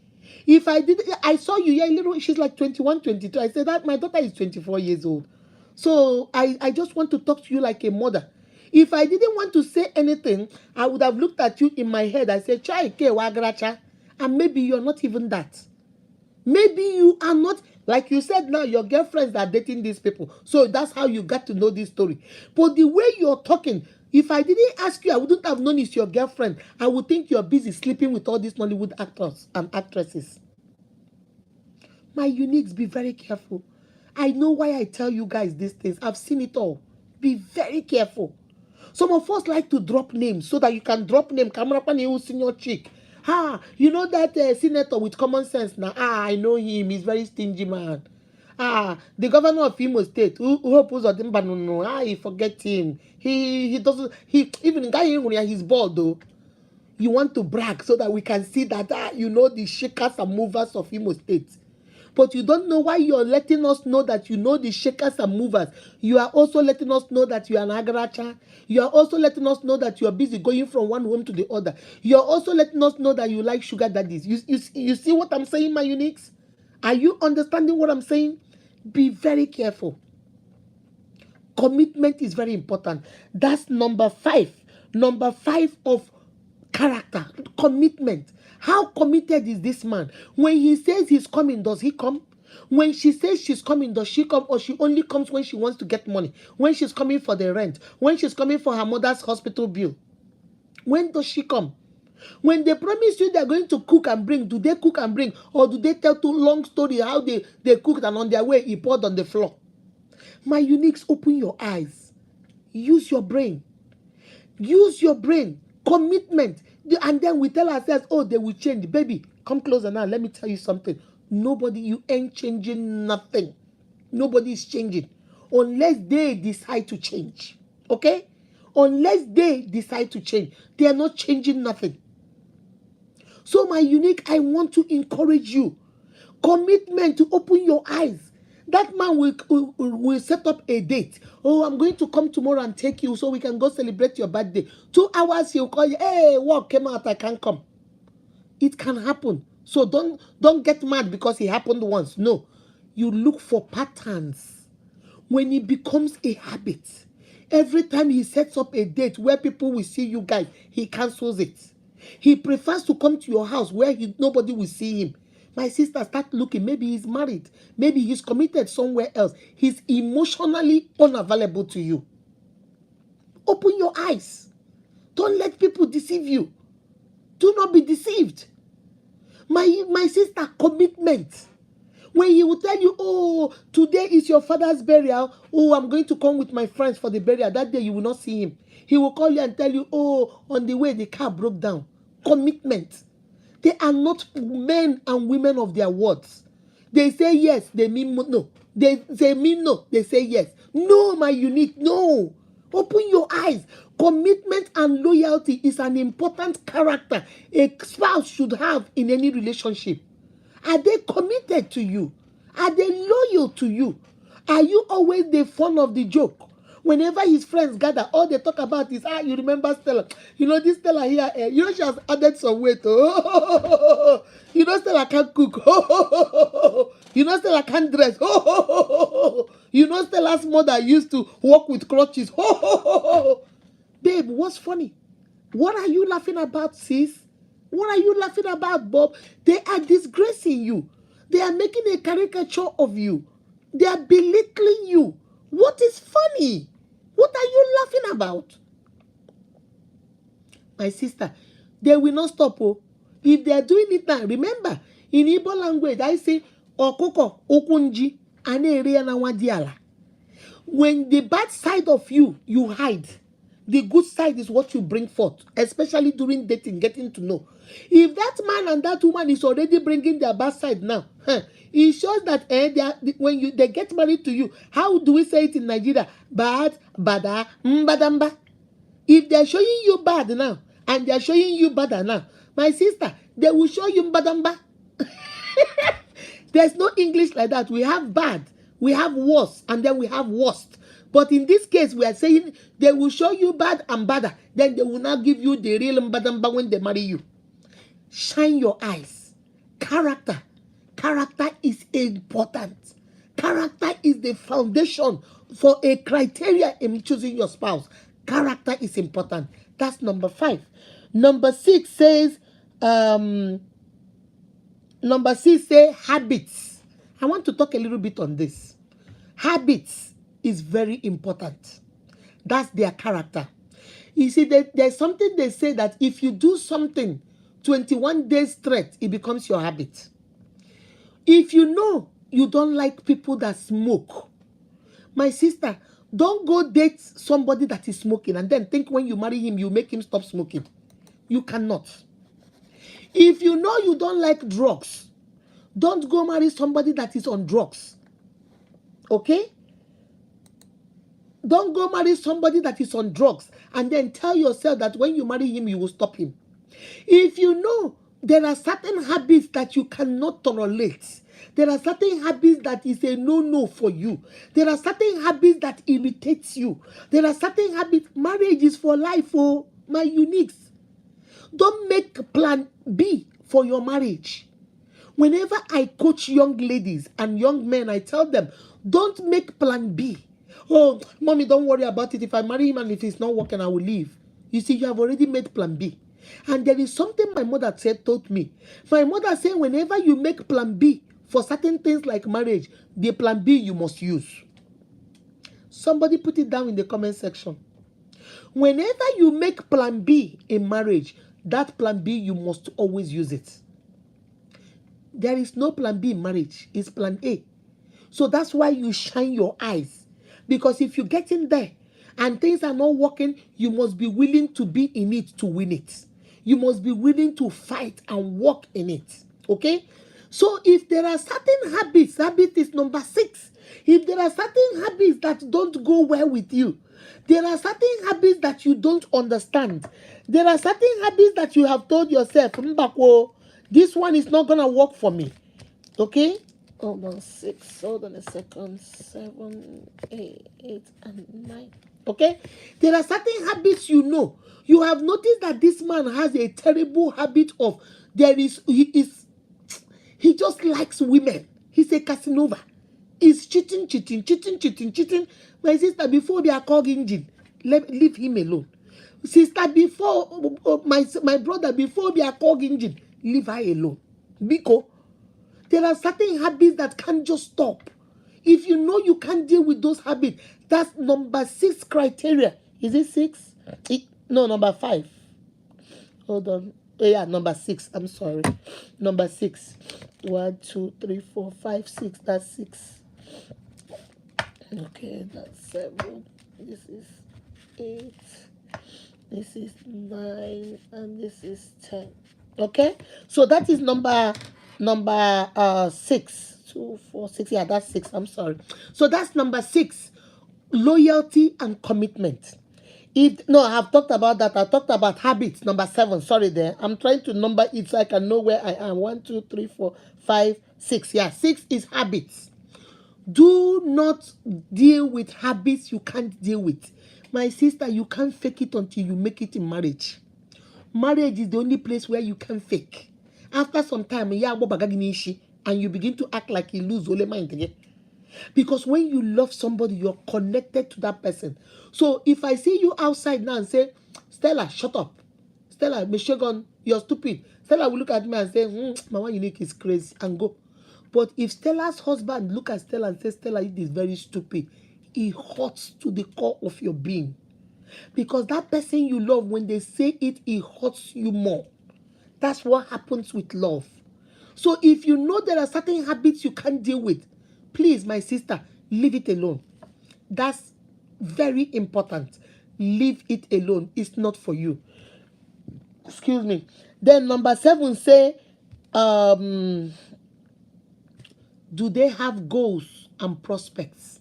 If I did, I saw you, yeah, little, she's like 21, 22. I said that my daughter is 24 years old. So I just want to talk to you like a mother. If I didn't want to say anything, I would have looked at you in my head. I said, Chai ke wagracha. And maybe you're not even that. Maybe you are not, like you said now, your girlfriends are dating these people. So that's how you got to know this story. But the way you're talking, if I didn't ask you, I wouldn't have known it's your girlfriend. I would think you're busy sleeping with all these Nollywood actors and actresses. My uniques, be very careful. I know why I tell you guys these things. I've seen it all. Be very careful. Some of us like to drop names so that you can drop name. Kamarapan you senior chick. You know that senator with common sense now. I know him. He's very stingy man. The governor of Imo State, who opposes Odimba, no, he forget him. He doesn't. He even guy he's bald though. You want to brag so that we can see that you know the shakers and movers of Imo State. But you don't know why you're letting us know that you know the shakers and movers. You are also letting us know that you are an agaracha. You are also letting us know that you are busy going from one home to the other. You are also letting us know that you like sugar daddies. You see what I'm saying, my uniques? Are you understanding what I'm saying? Be very careful. Commitment is very important. That's number 5. Number 5 of character. Commitment. How committed is this man? When he says he's coming, does he come? When she says she's coming, does she come? Or she only comes when she wants to get money? When she's coming for the rent? When she's coming for her mother's hospital bill? When does she come? When they promise you they're going to cook and bring, do they cook and bring? Or do they tell too long story how they cooked and on their way he poured on the floor? My uniques, open your eyes. Use your brain. Use your brain. Commitment. And then we tell ourselves, oh, they will change. Baby, come closer now. Let me tell you something. Nobody, you ain't changing nothing. Nobody is changing. Unless they decide to change. Okay? Unless they decide to change. They are not changing nothing. So my unique, I want to encourage you. Commitment to open your eyes. That man will set up a date. Oh, I'm going to come tomorrow and take you so we can go celebrate your birthday. 2 hours he'll call you. Hey, work came out, I can't come. It can happen. So don't get mad because it happened once. No. You look for patterns. When it becomes a habit, every time he sets up a date where people will see you guys, he cancels it. He prefers to come to your house where nobody will see him. My sister, start looking. Maybe he's married. Maybe he's committed somewhere else. He's emotionally unavailable to you. Open your eyes. Don't let people deceive you. Do not be deceived. My sister, commitment. When he will tell you, oh, today is your father's burial. Oh, I'm going to come with my friends for the burial. That day you will not see him. He will call you and tell you, oh, on the way the car broke down. Commitment. They are not men and women of their words. They say yes, they mean no. They mean no, they say yes. No, my unique, no. Open your eyes. Commitment and loyalty is an important character a spouse should have in any relationship. Are they committed to you? Are they loyal to you? Are you always the fun of the joke? Whenever his friends gather, all they talk about is, you remember Stella? You know, this Stella here, you know, she has added some weight. Oh, you know, Stella can't cook. Oh, you know, Stella can't dress. Oh, you know, Stella's mother used to walk with crutches. Oh, babe, what's funny? What are you laughing about, sis? What are you laughing about, Bob? They are disgracing you. They are making a caricature of you. They are belittling you. What is funny? What are you laughing about? My sister, they will not stop. Oh. If they are doing it now, remember, in Igbo language, I say, Okoko, Okunji, Ane na wadiala. When the bad side of you, you hide. The good side is what you bring forth, especially during dating, getting to know. If that man and that woman is already bringing their bad side now, it shows that when they get married to you, how do we say it in Nigeria? Bad, bada, mbadamba. If they're showing you bad now, and they're showing you bada now, my sister, they will show you mbadamba. There's no English like that. We have bad, we have worse, and then we have worst. But in this case, we are saying they will show you bad and badder. Then they will not give you the real mbadamba when they marry you. Shine your eyes. Character. Character is important. Character is the foundation for a criteria in choosing your spouse. Character is important. That's number 5. Number 6 says, habits. I want to talk a little bit on this. Habits is very important. That's their character. You see, there's something they say that if you do something 21 days straight, it becomes your habit. If you know you don't like people that smoke, my sister, don't go date somebody that is smoking and then think when you marry him, you make him stop smoking. You cannot. If you know you don't like drugs, don't go marry somebody that is on drugs. Okay? Don't go marry somebody that is on drugs and then tell yourself that when you marry him, you will stop him. If you know there are certain habits that you cannot tolerate, there are certain habits that is a no-no for you, there are certain habits that irritates you, there are certain habits, marriage is for life, oh, my uniques. Don't make plan B for your marriage. Whenever I coach young ladies and young men, I tell them, don't make plan B. Oh, mommy, don't worry about it. If I marry him and if it's not working, I will leave. You see, you have already made plan B. And there is something my mother taught me. My mother said, whenever you make plan B for certain things like marriage, the plan B you must use. Somebody put it down in the comment section. Whenever you make plan B in marriage, that plan B, you must always use it. There is no plan B in marriage. It's plan A. So that's why you shine your eyes. Because if you get in there and things are not working, you must be willing to be in it to win it. You must be willing to fight and work in it. Okay? So if there are certain habit is number 6. If there are certain habits that don't go well with you, there are certain habits that you don't understand. There are certain habits that you have told yourself, this one is not going to work for me. Okay? Hold on, 6. Hold on a second. 7, 8, and 9. Okay? There are certain habits you know. You have noticed that this man has a terrible habit of he just likes women. He's a Casanova. He's cheating. My sister, before they are called engine, leave him alone. Sister, before my brother, before they are called engine, leave her alone. Because there are certain habits that can't just stop. If you know you can't deal with those habits, that's number 6 criteria. Is it 6? No, number 5. Hold on. Oh yeah, number 6. I'm sorry. Number 6. 1, 2, 3, 4, 5, 6. That's 6. Okay, that's 7. This is 8. This is 9, and this is 10. Okay, so that is number 6. 2, 4, 6. Yeah, that's 6. I'm sorry. So that's number 6. Loyalty and commitment. I've talked about that. I talked about habits. Number 7. Sorry, there. I'm trying to number it so I can know where I am. 1, 2, 3, 4, 5, 6. Yeah, 6 is habits. Do not deal with habits you can't deal with. My sister, you can't fake it until you make it in marriage. Marriage is the only place where you can fake. After some time, and you begin to act like you lose all mind again. Because when you love somebody, you're connected to that person. So if I see you outside now and say, Stella, shut up. Stella, Michigan, you're stupid. Stella will look at me and say, Mama Unique is crazy, and go. But if Stella's husband look at Stella and say, Stella, it is very stupid, it hurts to the core of your being. Because that person you love, when they say it, it hurts you more. That's what happens with love. So if you know there are certain habits you can't deal with, please, my sister, leave it alone. That's very important. Leave it alone. It's not for you. Excuse me. Then number 7 say, do they have goals and prospects?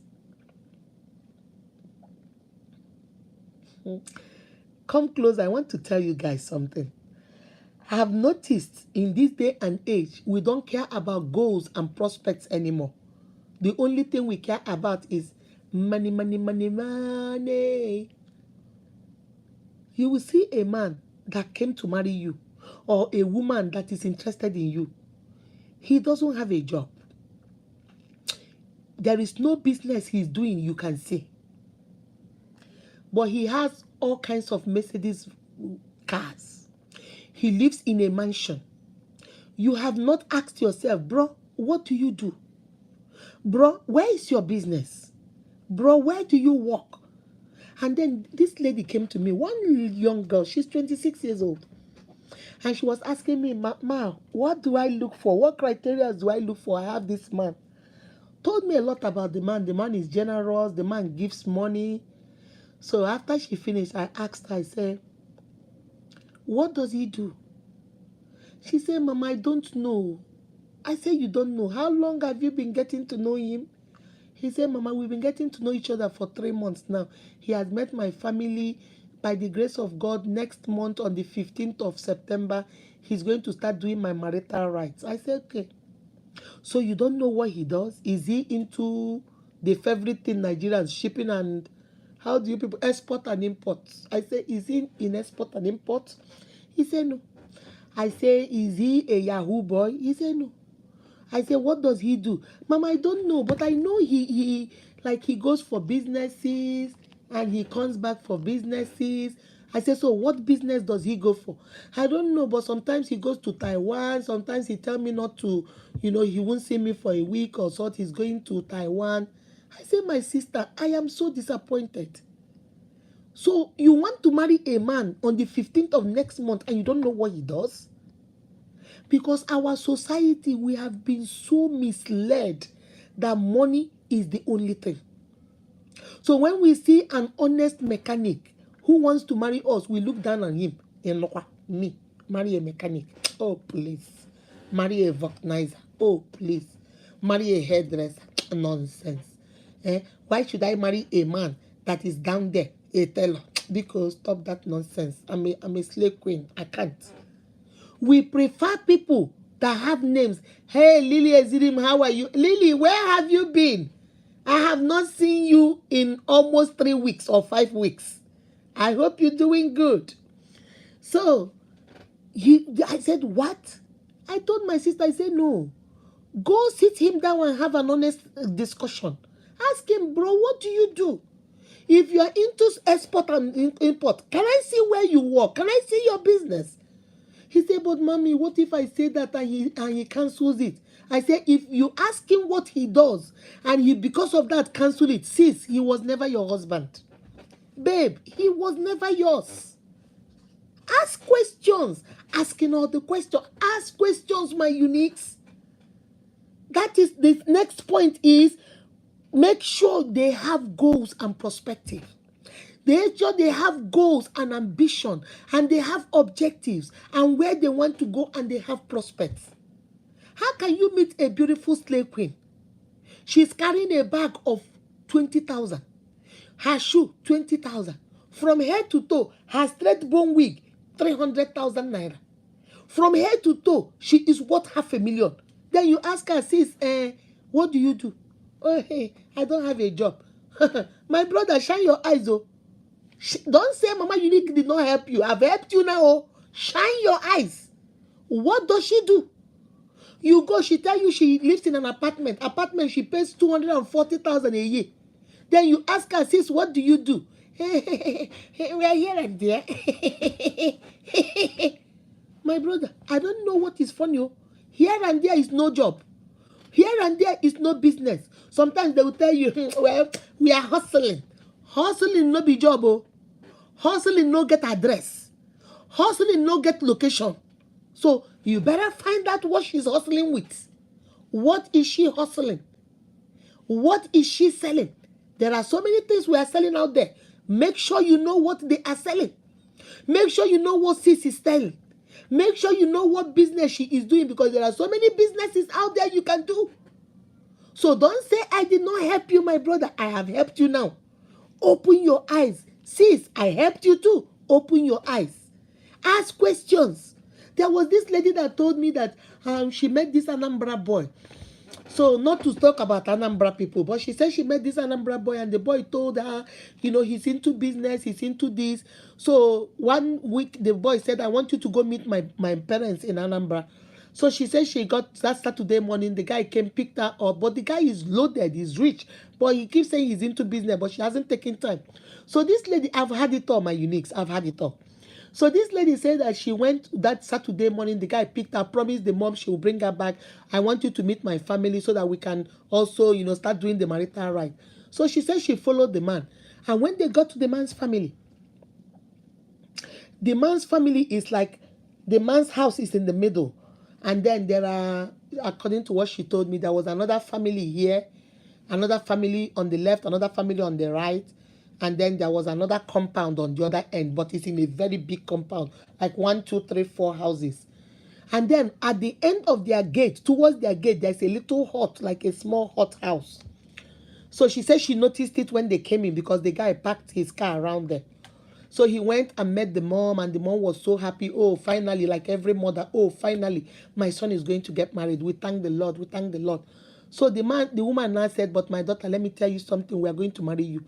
Come close. I want to tell you guys something. I have noticed in this day and age, we don't care about goals and prospects anymore. The only thing we care about is money, money, money, money. You will see a man that came to marry you, or a woman that is interested in you. He doesn't have a job. There is no business he's doing, you can see. But he has all kinds of Mercedes cars. He lives in a mansion. You have not asked yourself, bro, what do you do? Bro, where is your business? Bro, where do you work? And then this lady came to me, one young girl, she's 26 years old. And she was asking me, Ma, what do I look for? What criteria do I look for? I have this man. Told me a lot about the man. The man is generous. The man gives money. So after she finished, I asked her, I said, what does he do? She said, Mama, I don't know. I said, you don't know. How long have you been getting to know him? He said, Mama, we've been getting to know each other for 3 months now. He has met my family. By the grace of God, next month on the 15th of September, he's going to start doing my marital rights. I said, okay. So you don't know what he does? Is he into the favorite thing Nigerians, shipping and how do you people export and import? I say, is he in export and import? He said no. I say, is he a Yahoo boy? He said no. I say, what does he do? Mama, I don't know, but I know he goes for businesses and he comes back for businesses. I say, so what business does he go for? I don't know, but sometimes he goes to Taiwan. Sometimes he tell me not to, he won't see me for a week or so. He's going to Taiwan. I say, my sister, I am so disappointed. So you want to marry a man on the 15th of next month and you don't know what he does? Because our society, we have been so misled that money is the only thing. So when we see an honest mechanic who wants to marry us, we look down on him. Me, marry a mechanic. Oh, please. Marry a vulcanizer. Oh, please. Marry a hairdresser. Nonsense. Why should I marry a man that is down there, a tailor? Because stop that nonsense. I'm a slave queen. I can't. We prefer people that have names. Hey, Lily Ezirim, how are you? Lily, where have you been? I have not seen you in almost 3 weeks or 5 weeks. I hope you're doing good. So, I said, what? I told my sister, I said, no. Go sit him down and have an honest discussion. Ask him, bro, what do you do? If you are into export and import, can I see where you work? Can I see your business? He said, but mommy, what if I say that and he cancels it? I said, if you ask him what he does and he, because of that, cancel it, sis, he was never your husband. Babe, he was never yours. Ask questions. Asking all the questions. Ask questions, my uniques. That is the next point is make sure they have goals and perspective. Make sure they have goals and ambition, and they have objectives and where they want to go, and they have prospects. How can you meet a beautiful slave queen? She's carrying a bag of 20,000. Her shoe, 20,000. From head to toe, her straight bone wig, 300,000 naira. From head to toe, she is worth 500,000. Then you ask her, sis, what do you do? Oh, hey, I don't have a job. My brother, shine your eyes, oh. Don't say Mama Unique did not help you. I've helped you now, oh. Shine your eyes. What does she do? You go, she tell you she lives in an apartment. Apartment, she pays 240,000 a year. Then you ask her, sis, what do you do? We are here and there. My brother, I don't know what is funny. Here and there is no job. Here and there is no business. Sometimes they will tell you, well, we are hustling. Hustling no be job, oh. Hustling no get address. Hustling no get location. So you better find out what she's hustling with. What is she hustling? What is she selling? There are so many things we are selling out there. Make sure you know what they are selling. Make sure you know what sis is selling. Make sure you know what business she is doing, because there are so many businesses out there you can do. So don't say, I did not help you, my brother. I have helped you now. Open your eyes. Sis, I helped you too. Open your eyes. Ask questions. There was this lady that told me that she met this Anambra boy. So not to talk about Anambra people, but she said she met this Anambra boy, and the boy told her, he's into business, he's into this. So one week the boy said, I want you to go meet my parents in Anambra. So she said she got that Saturday morning, the guy came, picked her up, but the guy is loaded, he's rich, but he keeps saying he's into business, but she hasn't taken time. So this lady, I've had it all, my uniques, I've had it all. So this lady said that she went that Saturday morning, the guy picked her, promised the mom she will bring her back. I want you to meet my family so that we can also, start doing the marital right. So she said she followed the man. And when they got to the man's family is like, the man's house is in the middle. And then there are, according to what she told me, there was another family here, another family on the left, another family on the right. And then there was another compound on the other end, but it's in a very big compound, like 1, 2, 3, 4 houses. And then at the end of their gate, towards their gate, there's a little hut, like a small hut house. So she said she noticed it when they came in, because the guy parked his car around there. So he went and met the mom, and the mom was so happy. Oh, finally, like every mother, oh, finally, my son is going to get married. We thank the Lord. We thank the Lord. So the woman now said, but my daughter, let me tell you something. We are going to marry you.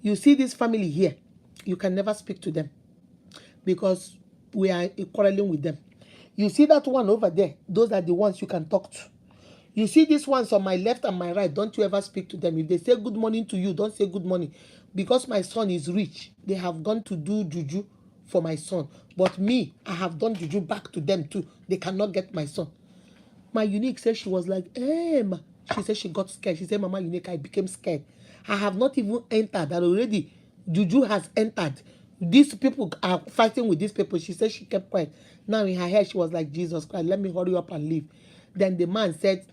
You see this family here, you can never speak to them, because we are quarreling with them. You see that one over there, those are the ones you can talk to. You see these ones on my left and my right, don't you ever speak to them. If they say good morning to you, don't say good morning. Because my son is rich, they have gone to do juju for my son. But me, I have done juju back to them too. They cannot get my son. My unique said she was like, Ma. She said she got scared. She said, Mama Unique, I became scared. I have not even entered, that already juju has entered. These people are fighting with these people. She said she kept quiet. Now in her head, she was like, Jesus Christ, let me hurry up and leave. Then the man said,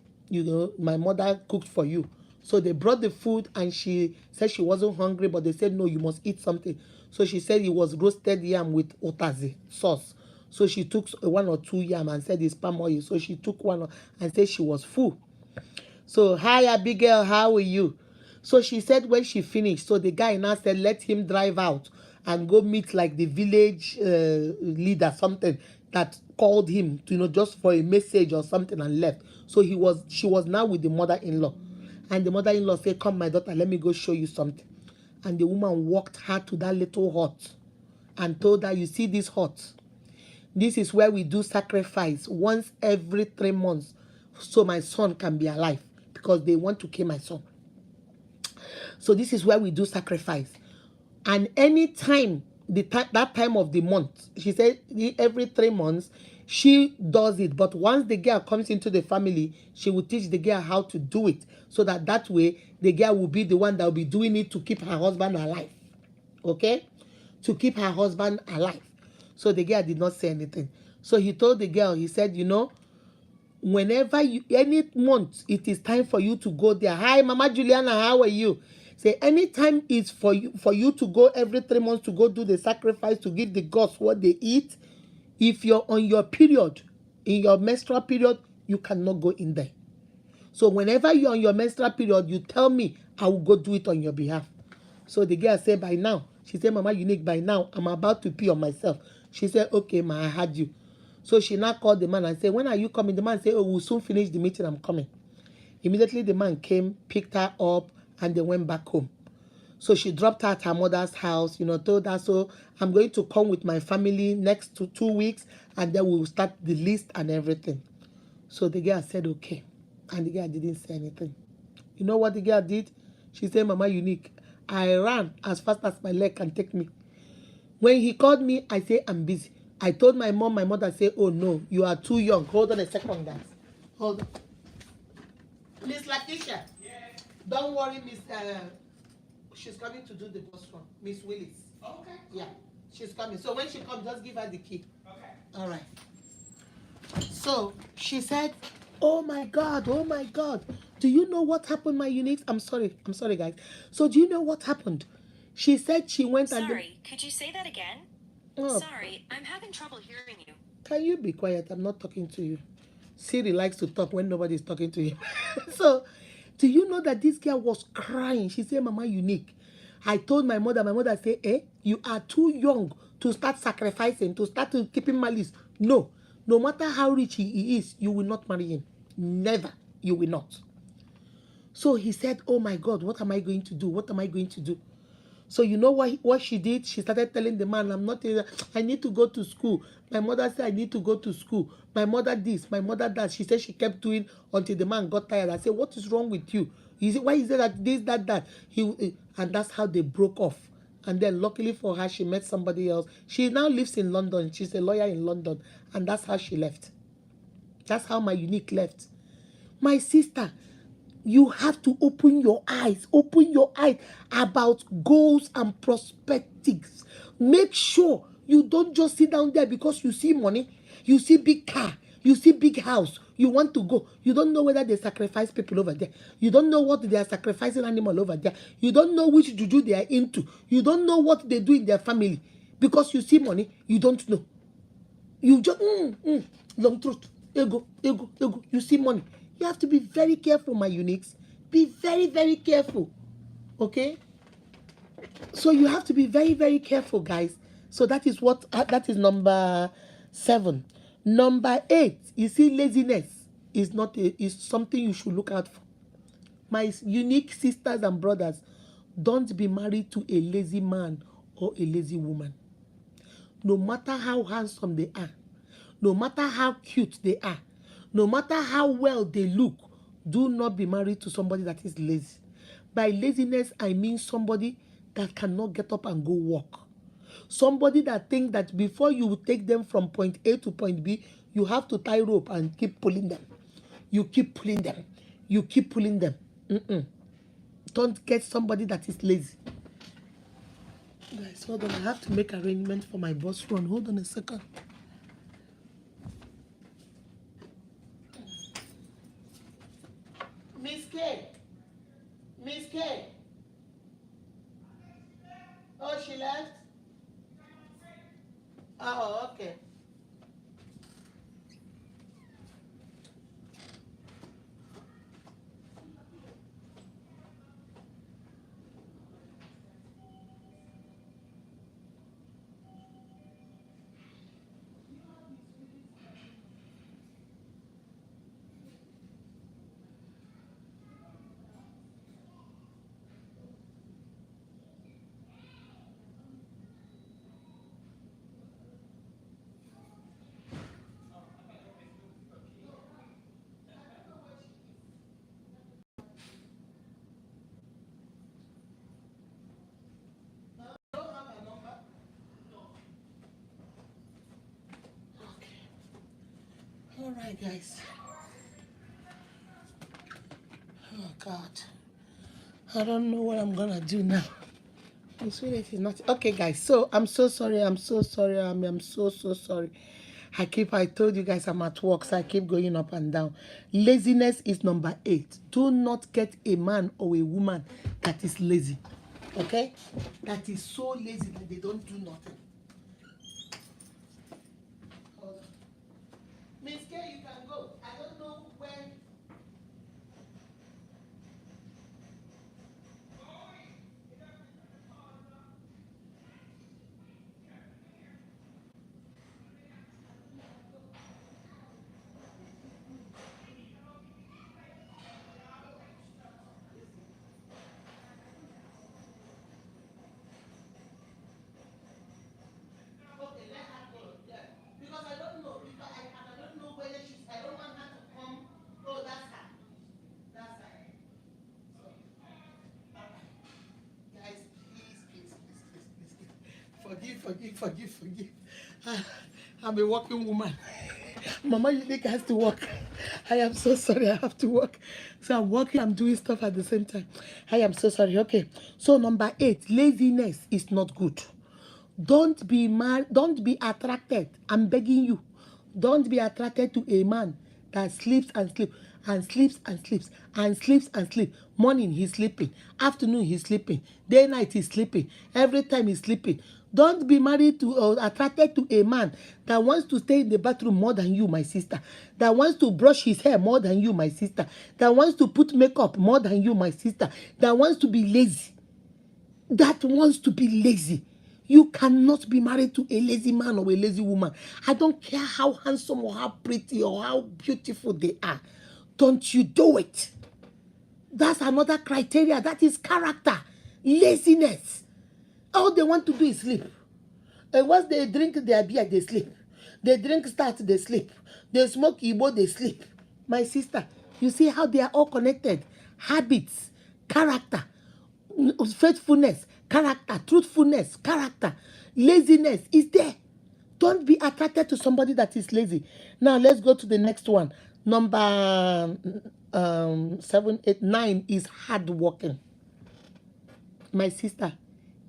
my mother cooked for you. So they brought the food, and she said she wasn't hungry, but they said, no, you must eat something. So she said it was roasted yam with otazi sauce. So she took 1 or 2 yam and said it's palm oil. So she took one and said she was full. So, hi Abigail, how are you? So she said when she finished, so the guy now said, let him drive out and go meet like the village leader, something that called him to, just for a message or something, and left. So she was now with the mother-in-law. And the mother-in-law said, come my daughter, let me go show you something. And the woman walked her to that little hut and told her, you see this hut? This is where we do sacrifice once every 3 months so my son can be alive, because they want to kill my son. So this is where we do sacrifice. And any time, that time of the month, she said every 3 months, she does it. But once the girl comes into the family, she will teach the girl how to do it, so that way the girl will be the one that will be doing it to keep her husband alive. Okay? To keep her husband alive. So the girl did not say anything. So he told the girl, he said, you know, whenever you, any month it is time for you to go there. Hi, Mama Juliana, how are you? Say anytime it's for you to go every 3 months to go do the sacrifice to give the gods what they eat. If you're on your period, in your menstrual period, you cannot go in there. So whenever you're on your menstrual period, you tell me, I will go do it on your behalf. So the girl said, by now, she said, Mama Unique, by now, I'm about to pee on myself. She said, okay, ma, I had you. So she now called the man and said, when are you coming? The man said, oh, we'll soon finish the meeting, I'm coming. Immediately the man came, picked her up, and they went back home. So she dropped her at her mother's house, you know, told her, so I'm going to come with my family next to 2 weeks, and then we'll start the list and everything. So the girl said, okay. And the girl didn't say anything. You know what the girl did? She said, Mama Unique, I ran as fast as my leg can take me. When he called me, I said, I'm busy. I told my mom, my mother said, oh no, you are too young. Hold on a second, guys. Hold on. Miss Latisha. Yes. Don't worry, Miss. She's coming to do the bus run. Miss Willis. Okay. Yeah, she's coming. So when she comes, just give her the key. Okay. All right. So she said, oh my God, oh my God. Do you know what happened, my Unique? I'm sorry, guys. So do you know what happened? She said she went Sorry, could you say that again? Oh. Sorry, I'm having trouble hearing you. Can you be quiet? I'm not talking to you. Siri likes to talk when nobody's talking to him. So, do you know that this girl was crying? She said, Mama Unique, I told my mother said, you are too young to start sacrificing, to start keeping malice. No matter how rich he is, you will not marry him. Never, you will not. So he said, oh my God, what am I going to do? What am I going to do? So you know what she did? She started telling the man, I need to go to school. My mother said I need to go to school. My mother this, my mother that. She said she kept doing until the man got tired. I said, what is wrong with you? Why is it that this, that? And that's how they broke off. And then luckily for her, she met somebody else. She now lives in London. She's a lawyer in London. And that's how she left. That's how my Unique left. My sister, you have to open your eyes about goals and perspectives. Make sure you don't just sit down there because you see money, you see big car, you see big house, you want to go. You don't know whether they sacrifice people over there. You don't know what they are sacrificing animal over there. You don't know which juju they are into. You don't know what they do in their family. Because you see money, you don't know. You just, long truth, ego. You see money. You have to be very careful, my Uniques. Be very, very careful. Okay? So you have to be very, very careful, guys. So that is that is number 7. Number 8, you see, laziness is something you should look out for. My Unique sisters and brothers, don't be married to a lazy man or a lazy woman. No matter how handsome they are, no matter how cute they are, no matter how well they look, do not be married to somebody that is lazy. By laziness, I mean somebody that cannot get up and go walk. Somebody that thinks that before you take them from point A to point B, you have to tie rope and keep pulling them. You keep pulling them. You keep pulling them. Don't get somebody that is lazy. Guys, hold on. I have to make arrangements for my bus run. Hold on a second. Miss K. Miss K. Oh, she left? Oh, okay. All right, guys. Oh, God. I don't know what I'm going to do now. Sweetness is not okay, guys. So I'm so sorry. I'm so sorry. I'm so sorry. I told you guys I'm at work, so I keep going up and down. Laziness is number 8. Do not get a man or a woman that is lazy. Okay? That is so lazy that they don't do nothing. Hold on. Miss K, you can go. I don't know when. Okay, let her go. Yeah. Because I don't know. Because I don't know whether she's. I don't want her to come. Oh, that's her. That's her. Guys, please. Forgive. Ah, I'm a working woman. Mama Unique has to work. I am so sorry. I have to work. So I'm working. I'm doing stuff at the same time. I am so sorry. Okay. So number 8, laziness is not good. Don't be mad. Don't be attracted. I'm begging you. Don't be attracted to a man that sleeps and sleeps and sleeps and sleeps and sleeps and sleeps. Morning he's sleeping, afternoon he's sleeping, day night he's sleeping, every time he's sleeping. Don't be married to or attracted to a man that wants to stay in the bathroom more than you, my sister. That wants to brush his hair more than you, my sister. That wants to put makeup more than you, my sister. That wants to be lazy. That wants to be lazy. You cannot be married to a lazy man or a lazy woman. I don't care how handsome or how pretty or how beautiful they are. Don't you do it. That's another criteria. That is character. Laziness. All they want to do is sleep. And once they drink their beer, they sleep. They drink start, they sleep. They smoke Igbo, they sleep. My sister, you see how they are all connected. Habits, character, faithfulness, character, truthfulness, character, laziness is there. Don't be attracted to somebody that is lazy. Now let's go to the next one. Number 7, 8, 9 is hardworking. My sister,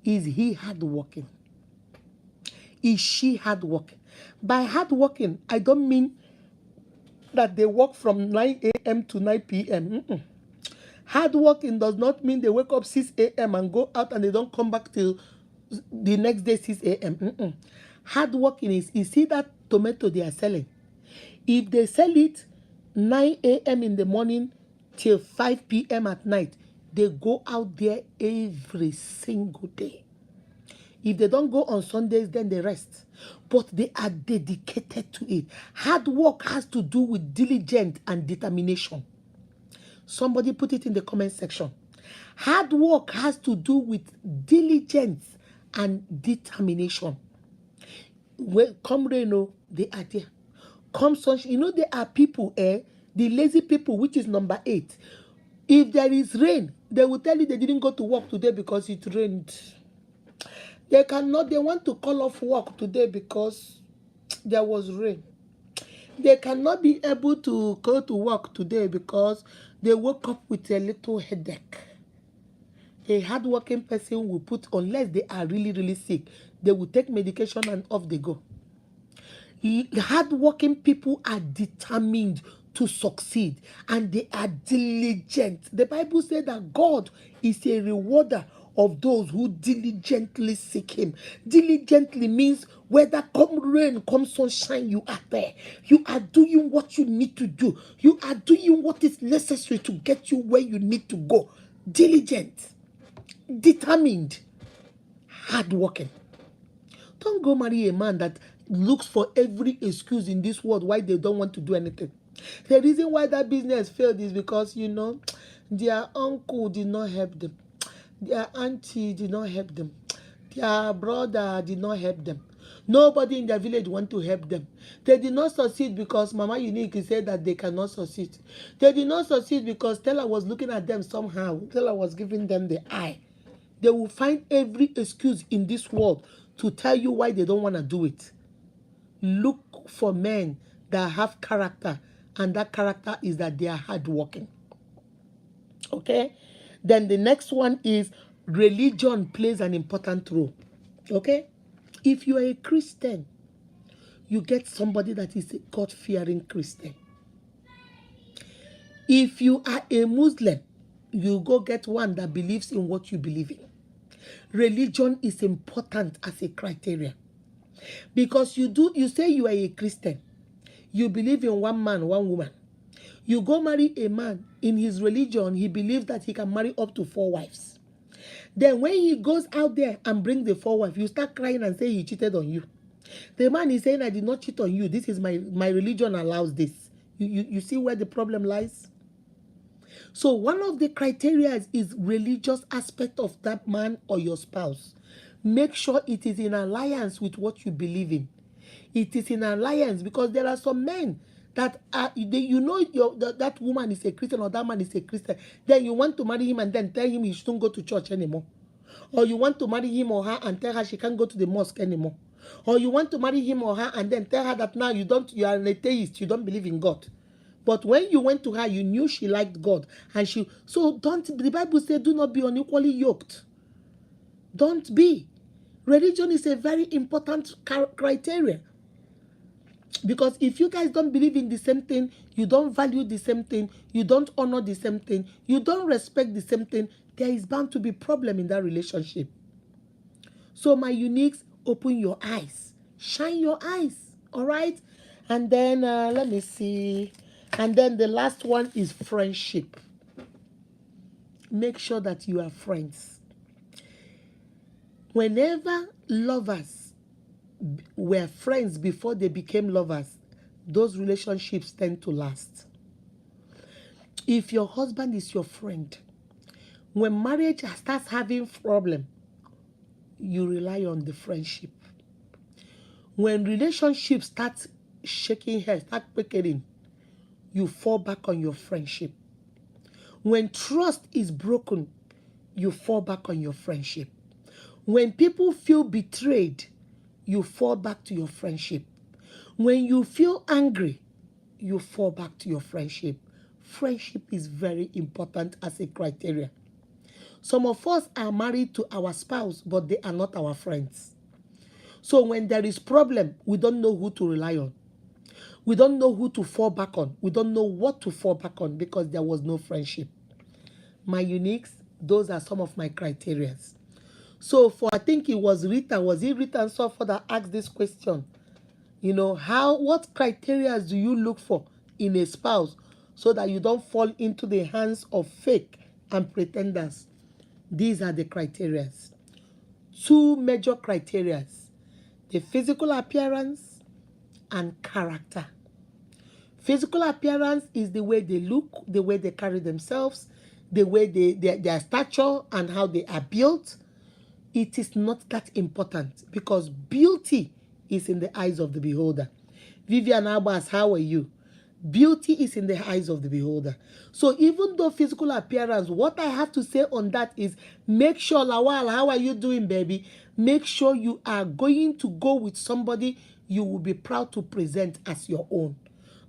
is he hardworking? Is she hardworking? By hardworking, I don't mean that they work from 9 a.m. to 9 p.m. Hardworking does not mean they wake up 6 a.m. and go out and they don't come back till the next day 6 a.m. Hardworking is, you see that tomato they are selling? If they sell it 9 a.m. in the morning till 5 p.m. at night, they go out there every single day. If they don't go on Sundays, then they rest. But they are dedicated to it. Hard work has to do with diligence and determination. Somebody put it in the comment section. Hard work has to do with diligence and determination. Well, come rain, they are there. Come sunshine, there are people, the lazy people, which is number 8. If there is rain, they will tell you they didn't go to work today because it rained. They want to call off work today because there was rain. They cannot be able to go to work today because they woke up with a little headache. A hardworking person will put, unless they are really, really sick, they will take medication and off they go. Hardworking people are determined to succeed and they are diligent. The Bible says that God is a rewarder of those who diligently seek him. Diligently means whether come rain, come sunshine, you are there. You are doing what you need to do. You are doing what is necessary to get you where you need to go. Diligent, determined, hardworking. Don't go marry a man that looks for every excuse in this world why they don't want to do anything. The reason why that business failed is because, their uncle did not help them. Their auntie did not help them. Their brother did not help them. Nobody in their village want to help them. They did not succeed because Mama Unique said that they cannot succeed. They did not succeed because Stella was looking at them somehow. Stella was giving them the eye. They will find every excuse in this world to tell you why they don't want to do it. Look for men that have character, and that character is that they are hardworking. Okay? Then the next one is religion plays an important role. Okay? If you are a Christian, you get somebody that is a God-fearing Christian. If you are a Muslim, you go get one that believes in what you believe in. Religion is important as a criteria. Because you say you are a Christian. You believe in one man, one woman. You go marry a man. In his religion, he believes that he can marry up to 4 wives. Then when he goes out there and brings the 4 wives, you start crying and say he cheated on you. The man is saying, I did not cheat on you. This is my religion allows this. You see where the problem lies? So one of the criteria is religious aspect of that man or your spouse. Make sure it is in alliance with what you believe in. It is in alliance, because there are some men that that woman is a Christian or that man is a Christian. Then you want to marry him and then tell him he shouldn't go to church anymore. Or you want to marry him or her and tell her she can't go to the mosque anymore. Or you want to marry him or her and then tell her that now you are an atheist, you don't believe in God. But when you went to her, you knew she liked God. The Bible says, do not be unequally yoked. Don't be. Religion is a very important criteria. Because if you guys don't believe in the same thing, you don't value the same thing, you don't honor the same thing, you don't respect the same thing, there is bound to be problem in that relationship. So my uniques, open your eyes. Shine your eyes. All right? And then, let me see. And then the last one is friendship. Make sure that you are friends. Whenever lovers were friends before they became lovers, those relationships tend to last. If your husband is your friend, when marriage starts having problem, you rely on the friendship. When relationships start shaking heads, start quaking, you fall back on your friendship. When trust is broken, you fall back on your friendship. When people feel betrayed, you fall back to your friendship. When you feel angry, you fall back to your friendship. Friendship is very important as a criteria. Some of us are married to our spouse, but they are not our friends. So when there is problem, we don't know who to rely on. We don't know who to fall back on. We don't know what to fall back on because there was no friendship. My uniques, those are some of my criteria. So I think it was Rita and so forth that asked this question. What criteria do you look for in a spouse so that you don't fall into the hands of fake and pretenders? These are the criteria. 2 major criteria: the physical appearance and character. Physical appearance is the way they look, the way they carry themselves, the way their stature and how they are built. It is not that important because beauty is in the eyes of the beholder. Vivian Abbas, how are you? Beauty is in the eyes of the beholder. So even though physical appearance, what I have to say on that is make sure, Lawal, how are you doing, baby? Make sure you are going to go with somebody you will be proud to present as your own.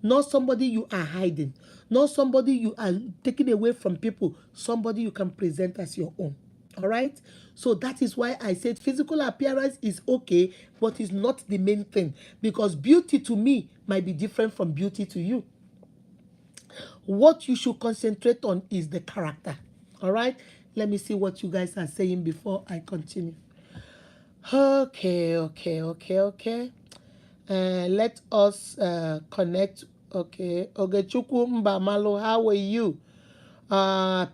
Not somebody you are hiding. Not somebody you are taking away from people. Somebody you can present as your own. All right? So that is why I said physical appearance is okay, but it's not the main thing. Because beauty to me might be different from beauty to you. What you should concentrate on is the character. All right? Let me see what you guys are saying before I continue. Okay. Let us connect. Okay. Ogechukwu Mbamalu, how are you?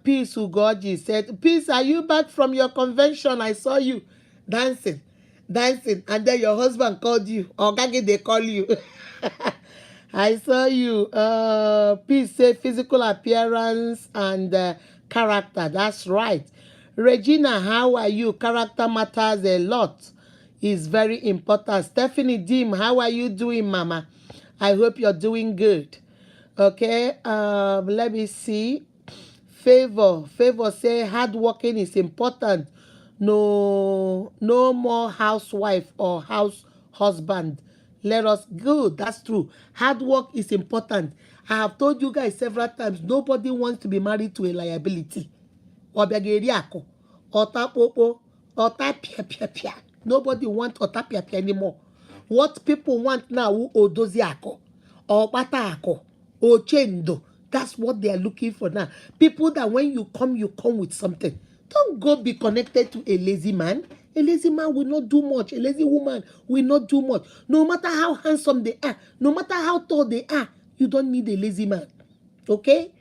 Peace Ugoji said, Peace, are you back from your convention? I saw you dancing, and then your husband called you. Or Gagi, they call you. I saw you. Peace said physical appearance and character. That's right. Regina, how are you? Character matters a lot. It's very important. Stephanie Dim, how are you doing, Mama? I hope you're doing good. Okay, let me see. Favor say hard working is important. No more housewife or house husband. Let us good. That's true. Hard work is important. I have told you guys several times, nobody wants to be married to a liability. Otapopo, otapia. Nobody wants otapia anymore. What people want now, odoziako, or bataako, or chendo. That's what they are looking for now. People that when you come with something. Don't go be connected to a lazy man. A lazy man will not do much. A lazy woman will not do much. No matter how handsome they are, no matter how tall they are, you don't need a lazy man. Okay?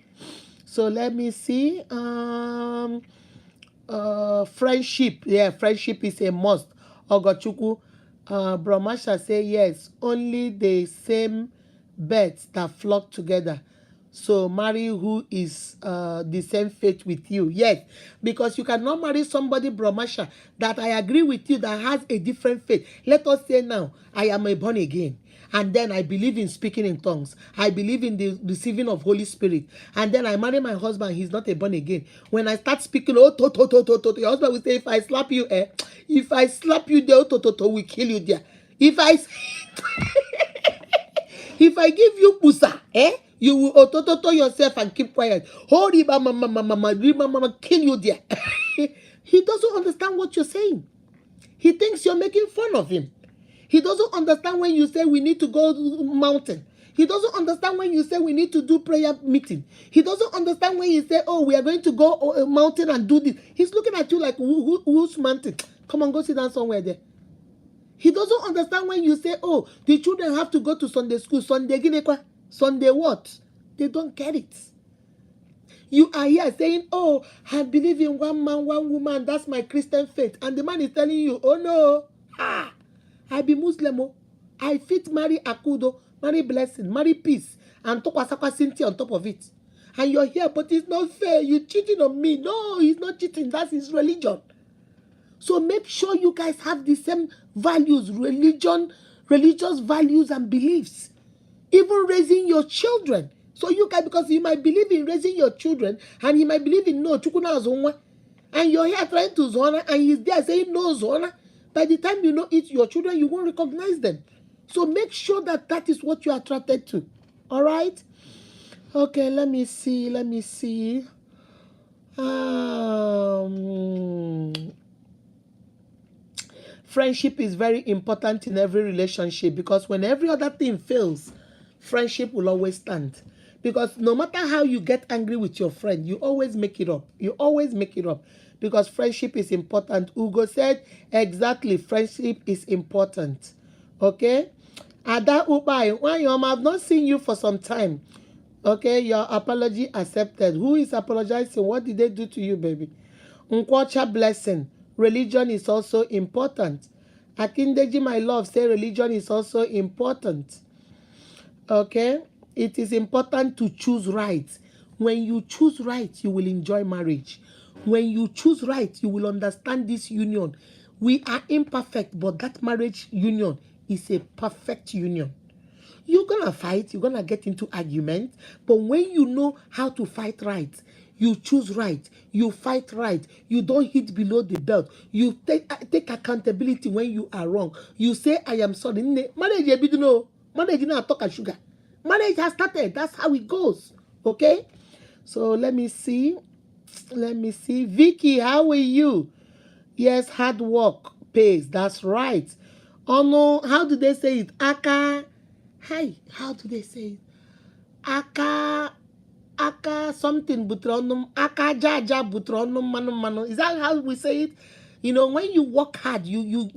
So let me see. Friendship. Yeah, friendship is a must. Ogochukwu. Brahmasha say yes. Only the same birds that flock together. So marry who is the same faith with you. Yes, because you cannot marry somebody, Brahmasha, that I agree with you that has a different faith. Let us say now, I am a born again. And then I believe in speaking in tongues. I believe in the receiving of Holy Spirit. And then I marry my husband. He's not a born again. When I start speaking, oh, your husband will say, if I slap you, if I slap you there, we kill you there. If I give you pusa, you will otototo yourself and keep quiet. Holy mama, kill you there. He doesn't understand what you're saying. He thinks you're making fun of him. He doesn't understand when you say we need to go mountain. He doesn't understand when you say we need to do prayer meeting. He doesn't understand when you say, oh, we are going to go mountain and do this. He's looking at you like, who's mountain? Come on, go sit down somewhere there. He doesn't understand when you say, oh, the children have to go to Sunday school. Sunday Ginekwa. Sunday what? They don't get it. You are here saying, oh, I believe in one man, one woman. That's my Christian faith. And the man is telling you, oh no, I be Muslim. Oh. I fit marry Akudo, marry blessing, marry peace, and Tokwasakwa Sinti on top of it. And you're here, but it's not fair. You're cheating on me. No, he's not cheating. That's his religion. So make sure you guys have the same values, religious values and beliefs. Even raising your children. So you can, because you might believe in raising your children, and he might believe in no, chukuna zonwa. And you're here trying to zona, and he's there saying no zona. By the time you know it's your children, you won't recognize them. So make sure that that is what you are attracted to. All right? Okay, let me see. Friendship is very important in every relationship, because when every other thing fails, friendship will always stand. Because no matter how you get angry with your friend, you always make it up. You always make it up. Because friendship is important. Ugo said, exactly, friendship is important. Okay? Ada Ubai, I've not seen you for some time. Okay, your apology accepted. Who is apologizing? What did they do to you, baby? Nkwacha blessing. Religion is also important. Akindeji, my love, say religion is also important. Okay? It is important to choose right. When you choose right, you will enjoy marriage. When you choose right, you will understand this union. We are imperfect, but that marriage union is a perfect union. You're going to fight, you're going to get into argument, but when you know how to fight right, you choose right, you fight right, you don't hit below the belt, you take accountability when you are wrong. You say, I am sorry. Marriage, marriage not talk as sugar. Marriage has started. That's how it goes. Okay? So let me see. Vicky, how are you? Yes, hard work pays. That's right. Oh no, how do they say it? Aka. Hi, how do they say it? Aka something butronum. Aka jaja butronum manu. Is that how we say it? You know, when you work hard, you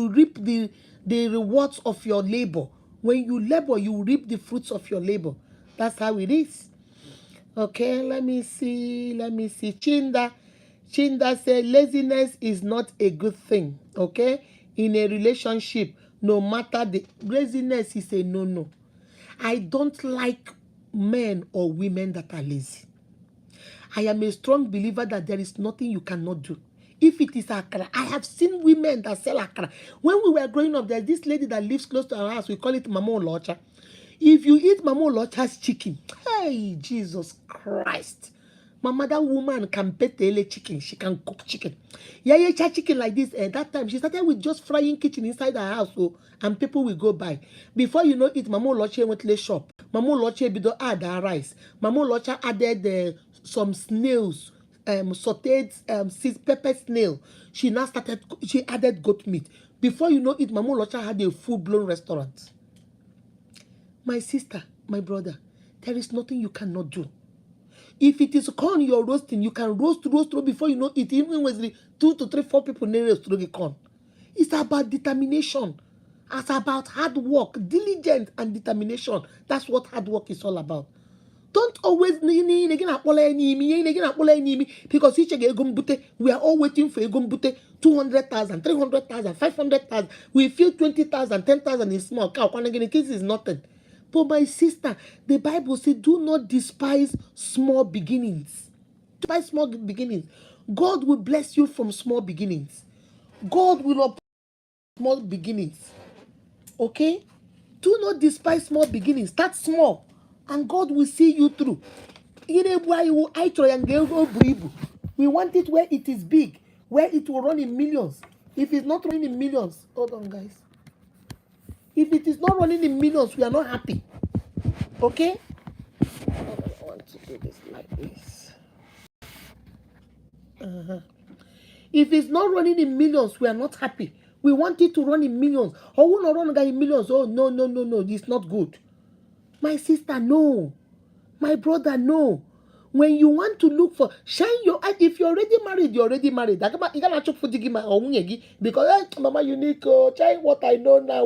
reap the rewards of your labor. When you labor, you reap the fruits of your labor. That's how it is. Okay, let me see. Chinda said laziness is not a good thing. Okay, in a relationship, no matter the laziness is a no. I don't like men or women that are lazy. I am a strong believer that there is nothing you cannot do. If it is akara, I have seen women that sell akara. When we were growing up, there's this lady that lives close to our house. We call it Mama Olocha. If you eat Mama Olocha's chicken, hey, Jesus Christ. Mama, that woman can petele chicken. She can cook chicken. Yeah, chicken like this. And that time, she started with just frying kitchen inside her house. So, and people will go by. Before you know it, Mama Olocha went to the shop. Mama Olocha bido add her rice. Mama Olocha added some snails sauteed pepper snail. She added goat meat. Before you know it, Mama Locha had a full-blown restaurant. My sister, my brother, there is nothing you cannot do. If it is corn you're roasting, you can roast before you know it. Even with the 2 to 3, 4 people roast the corn. It's about determination. It's about hard work, diligence and determination. That's what hard work is all about. Don't always because we are all waiting for 200,000, 300,000, 500,000. We feel 20,000, 10,000 is small. Case is nothing. But my sister, the Bible says, do not despise small beginnings. Despise small beginnings. God will bless you from small beginnings. God will open small beginnings. Okay? Do not despise small beginnings. Start small. And God will see you through. We want it where it is big, where it will run in millions. If it's not running in millions, hold on, guys. If it is not running in millions, we are not happy. Okay? I want to do this like this. If it's not running in millions, we are not happy. We want it to run in millions. Oh, we not run in millions. Oh, no. It's not good. My sister, no. My brother, no. When you want to look for, shine your eye. If you're already married, you're already married. You cannot choke for because Mama Unique, shine what I know now.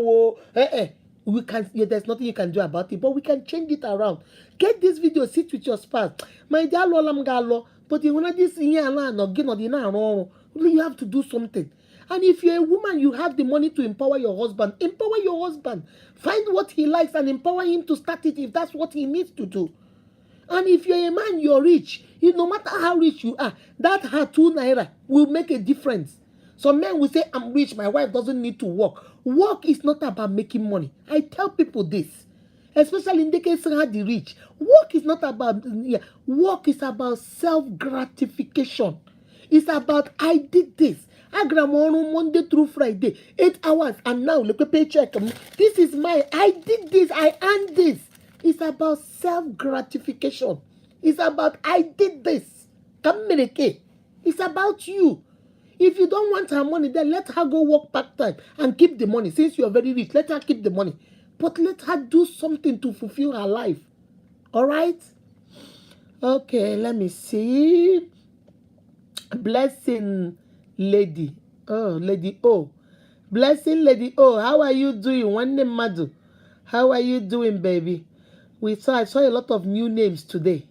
We can. There's nothing you can do about it, but we can change it around. Get this video, sit with your spouse. My dear Lolam Galo, but you want this in your land or get on you have to do something. And if you're a woman, you have the money to empower your husband. Empower your husband. Find what he likes and empower him to start it if that's what he needs to do. And if you're a man, you're rich. No matter how rich you are, that her 2 naira will make a difference. Some men will say, I'm rich, my wife doesn't need to work. Work is not about making money. I tell people this, especially in the case of the rich. Work is not about, work is about self-gratification. It's about, I did this. I gram on Monday through Friday, 8 hours, and now look at paycheck. This is my, I did this, I earned this. It's about self-gratification. It's about, I did this. It's about you. If you don't want her money, then let her go work part-time and keep the money. Since you're very rich, let her keep the money. But let her do something to fulfill her life. All right? Okay, let me see. Blessing Lady. Oh, Lady O. Blessing Lady O. How are you doing? One name Madu. How are you doing, baby? I saw a lot of new names today.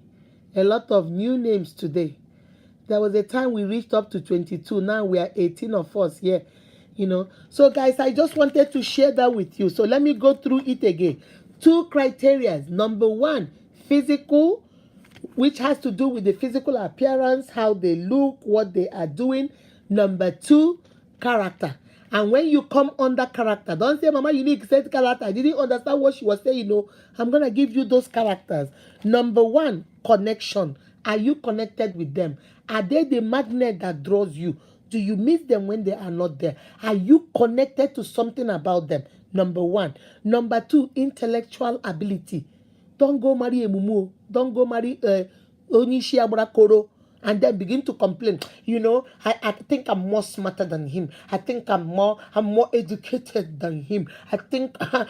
A lot of new names today. There was a time we reached up to 22. Now we are 18 of us here. So guys, I just wanted to share that with you. So let me go through it again. 2 criteria. Number 1, physical, which has to do with the physical appearance, how they look, what they are doing. Number 2, character. And when you come under character, don't say, Mama, you need to say character. I didn't understand what she was saying. I'm going to give you those characters. Number 1, connection. Are you connected with them? Are they the magnet that draws you? Do you miss them when they are not there? Are you connected to something about them? Number 1. Number 2, intellectual ability. Don't go marry a mumu. Don't go marry Onishi Abrakoro and then begin to complain. I think I'm more smarter than him. I think I'm more educated than him. I think, I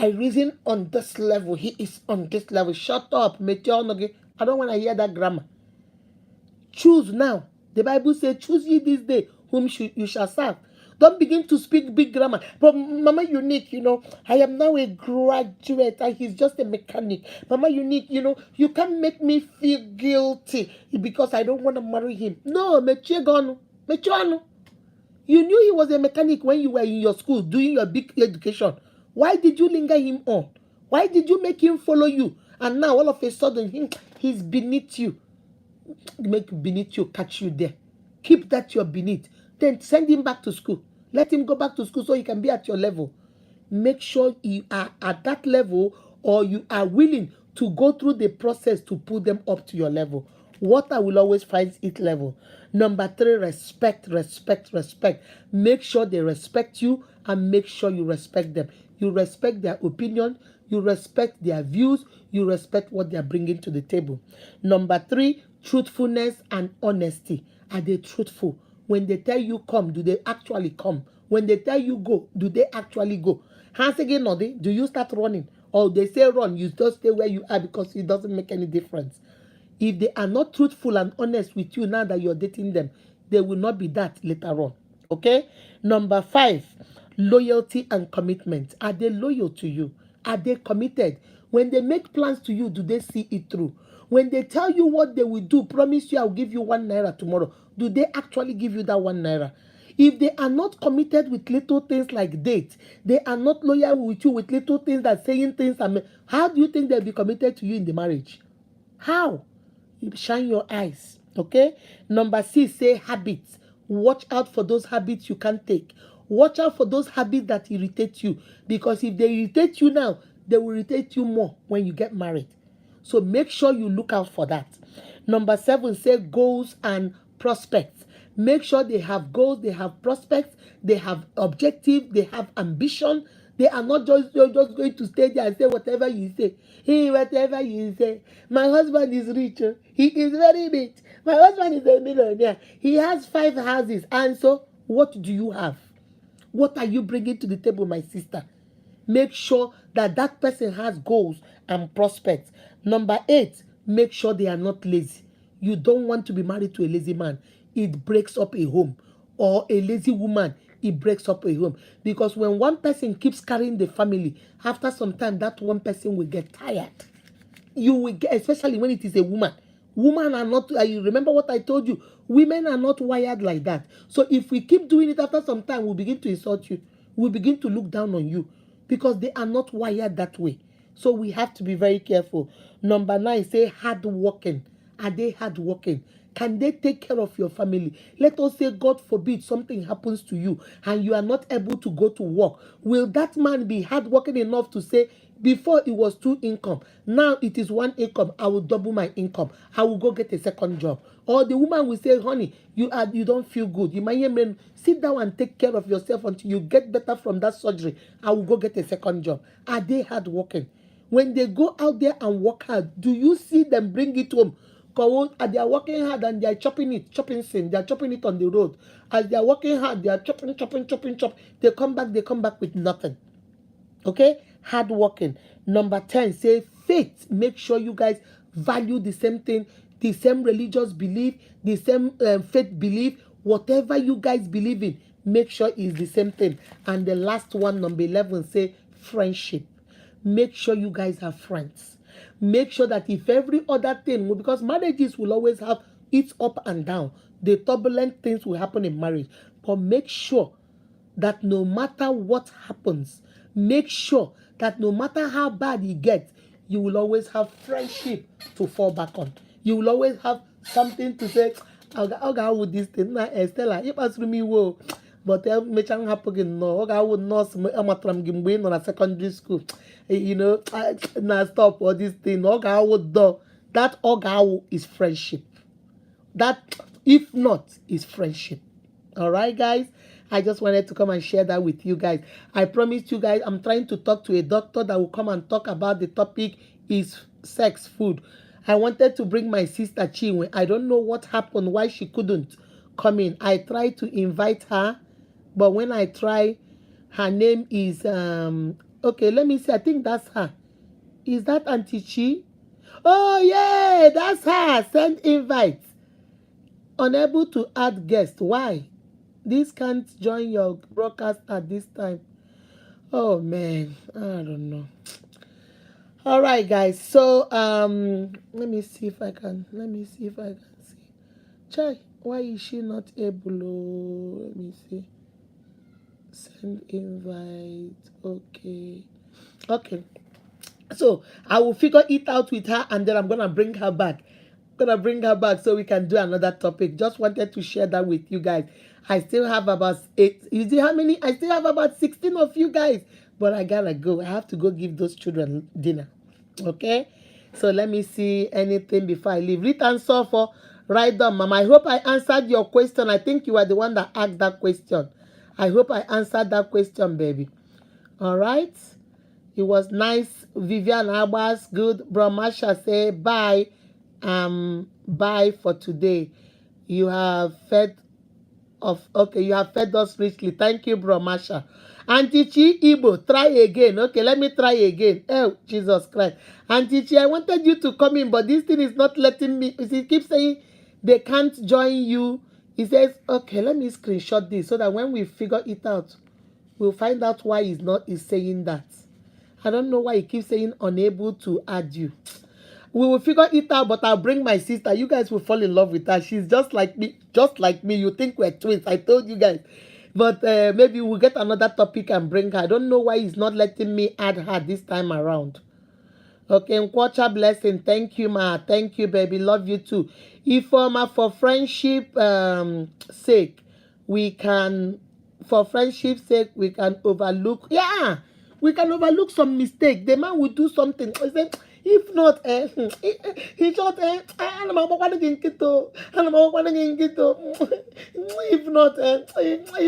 reason on this level. He is on this level. Shut up. I don't want to hear that grammar. Choose now. The Bible says, choose ye this day whom you shall serve. Don't begin to speak big grammar. But Mama Unique, I am now a graduate and he's just a mechanic. Mama Unique, you can't make me feel guilty because I don't want to marry him. No, Mechegonu. You knew he was a mechanic when you were in your school doing your big education. Why did you linger him on? Why did you make him follow you? And now all of a sudden he's beneath you. Make beneath you, catch you there. Keep that you're beneath. Then send him back to school. Let him go back to school so he can be at your level. Make sure you are at that level or you are willing to go through the process to put them up to your level. Water will always find its level. Number 3, respect. Make sure they respect you and make sure you respect them. You respect their opinion. You respect their views. You respect what they are bringing to the table. Number 3, Truthfulness and honesty. Are they truthful? When they tell you come, do they actually come? When they tell you go, do they actually go? Hands again, Noddy, do you start running? Or they say run, you just stay where you are because it doesn't make any difference. If they are not truthful and honest with you now that you're dating them, they will not be that later on. Okay? Number 5, loyalty and commitment. Are they loyal to you? Are they committed? When they make plans to you, do they see it through? When they tell you what they will do, promise you I'll give you 1 naira tomorrow, do they actually give you that 1 naira? If they are not committed with little things like date, they are not loyal with you with little things that saying things, how do you think they'll be committed to you in the marriage? How? Shine your eyes. Okay. Number 6, say habits. Watch out for those habits you can't take. Watch out for those habits that irritate you, because if they irritate you now, they will irritate you more when you get married. So make sure you look out for that. Number 7, say goals and prospects. Make sure they have goals, they have prospects, they have objective, they have ambition. They are not just going to stay there and say whatever you say. Hey, whatever you say. My husband is rich. He is very rich. My husband is a millionaire. He has 5 houses. And so, what do you have? What are you bringing to the table, my sister? Make sure that that person has goals and prospects. Number 8, make sure they are not lazy. You don't want to be married to a lazy man. It breaks up a home. Or a lazy woman, it breaks up a home. Because when one person keeps carrying the family, after some time, that one person will get tired. You will get, especially when it is a woman. Women are not, you remember what I told you? Women are not wired like that. So if we keep doing it, after some time, we'll begin to insult you. We'll begin to look down on you because they are not wired that way. So we have to be very careful. Number 9, say hard working. Are they hard working? Can they take care of your family? Let us say, God forbid, something happens to you and you are not able to go to work. Will that man be hardworking enough to say, before it was 2 income, now it is 1 income, I will double my income, I will go get a second job? Or the woman will say, honey, you don't feel good, you might even sit down and take care of yourself until you get better from that surgery, I will go get a second job? Are they hardworking? When they go out there and work hard, do you see them bring it home? They are working hard and they are chopping it on the road. As they are working hard, they are chopping. They come back with nothing. Okay? Hard working. Number 10, say faith. Make sure you guys value the same thing, the same religious belief, the same faith belief, whatever you guys believe in, make sure it's the same thing. And the last one, number 11, say friendship. Make sure you guys are friends. Make sure that if every other thing, because marriages will always have its up and down, the turbulent things will happen in marriage, but make sure that no matter what happens, make sure that no matter how bad it gets, you will always have friendship to fall back on. You will always have something to say, I'll go with this thing. Now, Estella, if I me, whoa. But mechang happen no, I would not amatram gimbe no na secondary school. You know, na stop all this thing. Oga would do that. Oga is friendship. That, if not, is friendship. All right, guys. I just wanted to come and share that with you guys. I promised you guys I'm trying to talk to a doctor that will come and talk about the topic is sex food. I wanted to bring my sister Chinwe. I don't know what happened, why she couldn't come in. I tried to invite her, but when I try, her name is okay, let me see. I think that's her. Is that Auntie Chi? Oh yeah, that's her. Send invite. Unable to add guest. Why? This can't join your broadcast at this time. Oh man, I don't know. All right, guys. So let me see if I can. See. Chai, why is she not able? Oh, let me see. Send invite. Okay. So I will figure it out with her, and then I'm gonna bring her back. So we can do another topic. Just wanted to share that with you guys. I still have about 8. You see how many? I still have about 16 of you guys. But I gotta go. I have to go give those children dinner. Okay? So let me see anything before I leave. Read answer for right down, Mama. I hope I answered your question. I think you are the one that asked that question. I hope I answered that question, baby. All right? It was nice. Vivian Abbas, good. Brahmasha say bye. Bye for today. You have fed you have fed us richly. Thank you, bro Masha. Auntie Chi Igbo, try again. Okay, let me try again. Oh, Jesus Christ. Auntie Chi, I wanted you to come in, but this thing is not letting me. He keeps saying they can't join you. He says, okay, let me screenshot this so that when we figure it out, we'll find out why he's saying that. I don't know why he keeps saying unable to add you. We will figure it out, but I'll bring my sister. You guys will fall in love with her. She's just like me, just like me. You think we're twins. I told you guys. But maybe we'll get another topic and bring her. I don't know why he's not letting me add her this time around. Okay, Nkwacha blessing. Thank you, ma. Thank you, baby. Love you too. If for friendship sake, we can, for friendship's sake, we can overlook. Yeah, we can overlook some mistake. The man will do something. He said, if not, he just, if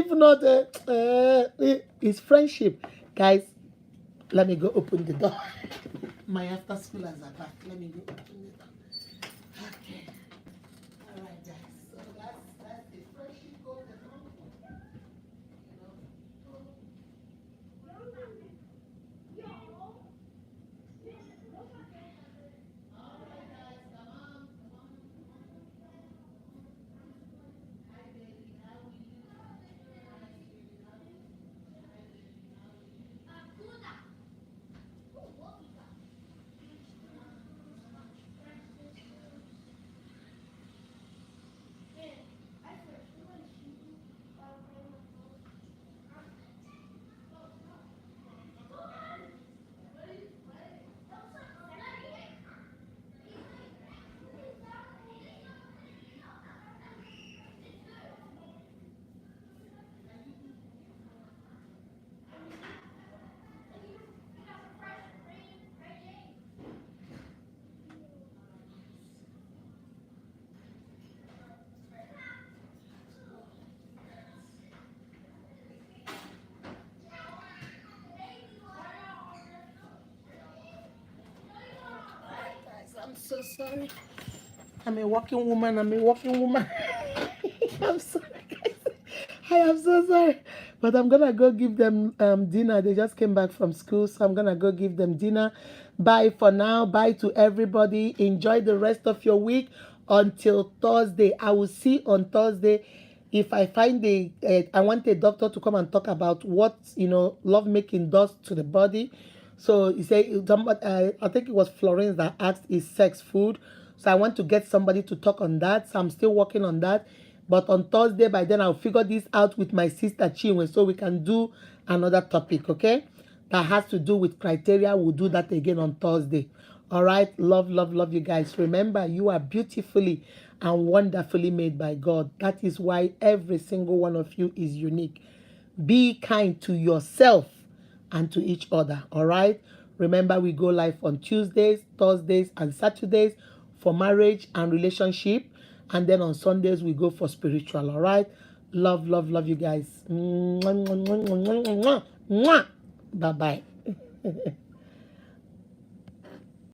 not, it's friendship, guys. Let me go open the door. My after schoolers are back. Let me go open the door. Okay. All right, guys. So that's the friendship goal. I'm so sorry. I'm a working woman. I'm sorry, guys. I am so sorry. But I'm gonna go give them dinner. They just came back from school, so I'm gonna go give them dinner. Bye for now. Bye to everybody. Enjoy the rest of your week until Thursday. I will see on Thursday. If I find I want a doctor to come and talk about what love making does to the body. So he said, I think it was Florence that asked, is sex food? So I want to get somebody to talk on that. So I'm still working on that. But on Thursday, by then, I'll figure this out with my sister Chinwe so we can do another topic, okay? That has to do with criteria. We'll do that again on Thursday. All right? Love, love, love you guys. Remember, you are beautifully and wonderfully made by God. That is why every single one of you is unique. Be kind to yourself and to each other. All right. Remember, we go live on Tuesdays, Thursdays, and Saturdays for marriage and relationship. And then on Sundays, we go for spiritual. All right. Love, love, love you guys. Bye bye.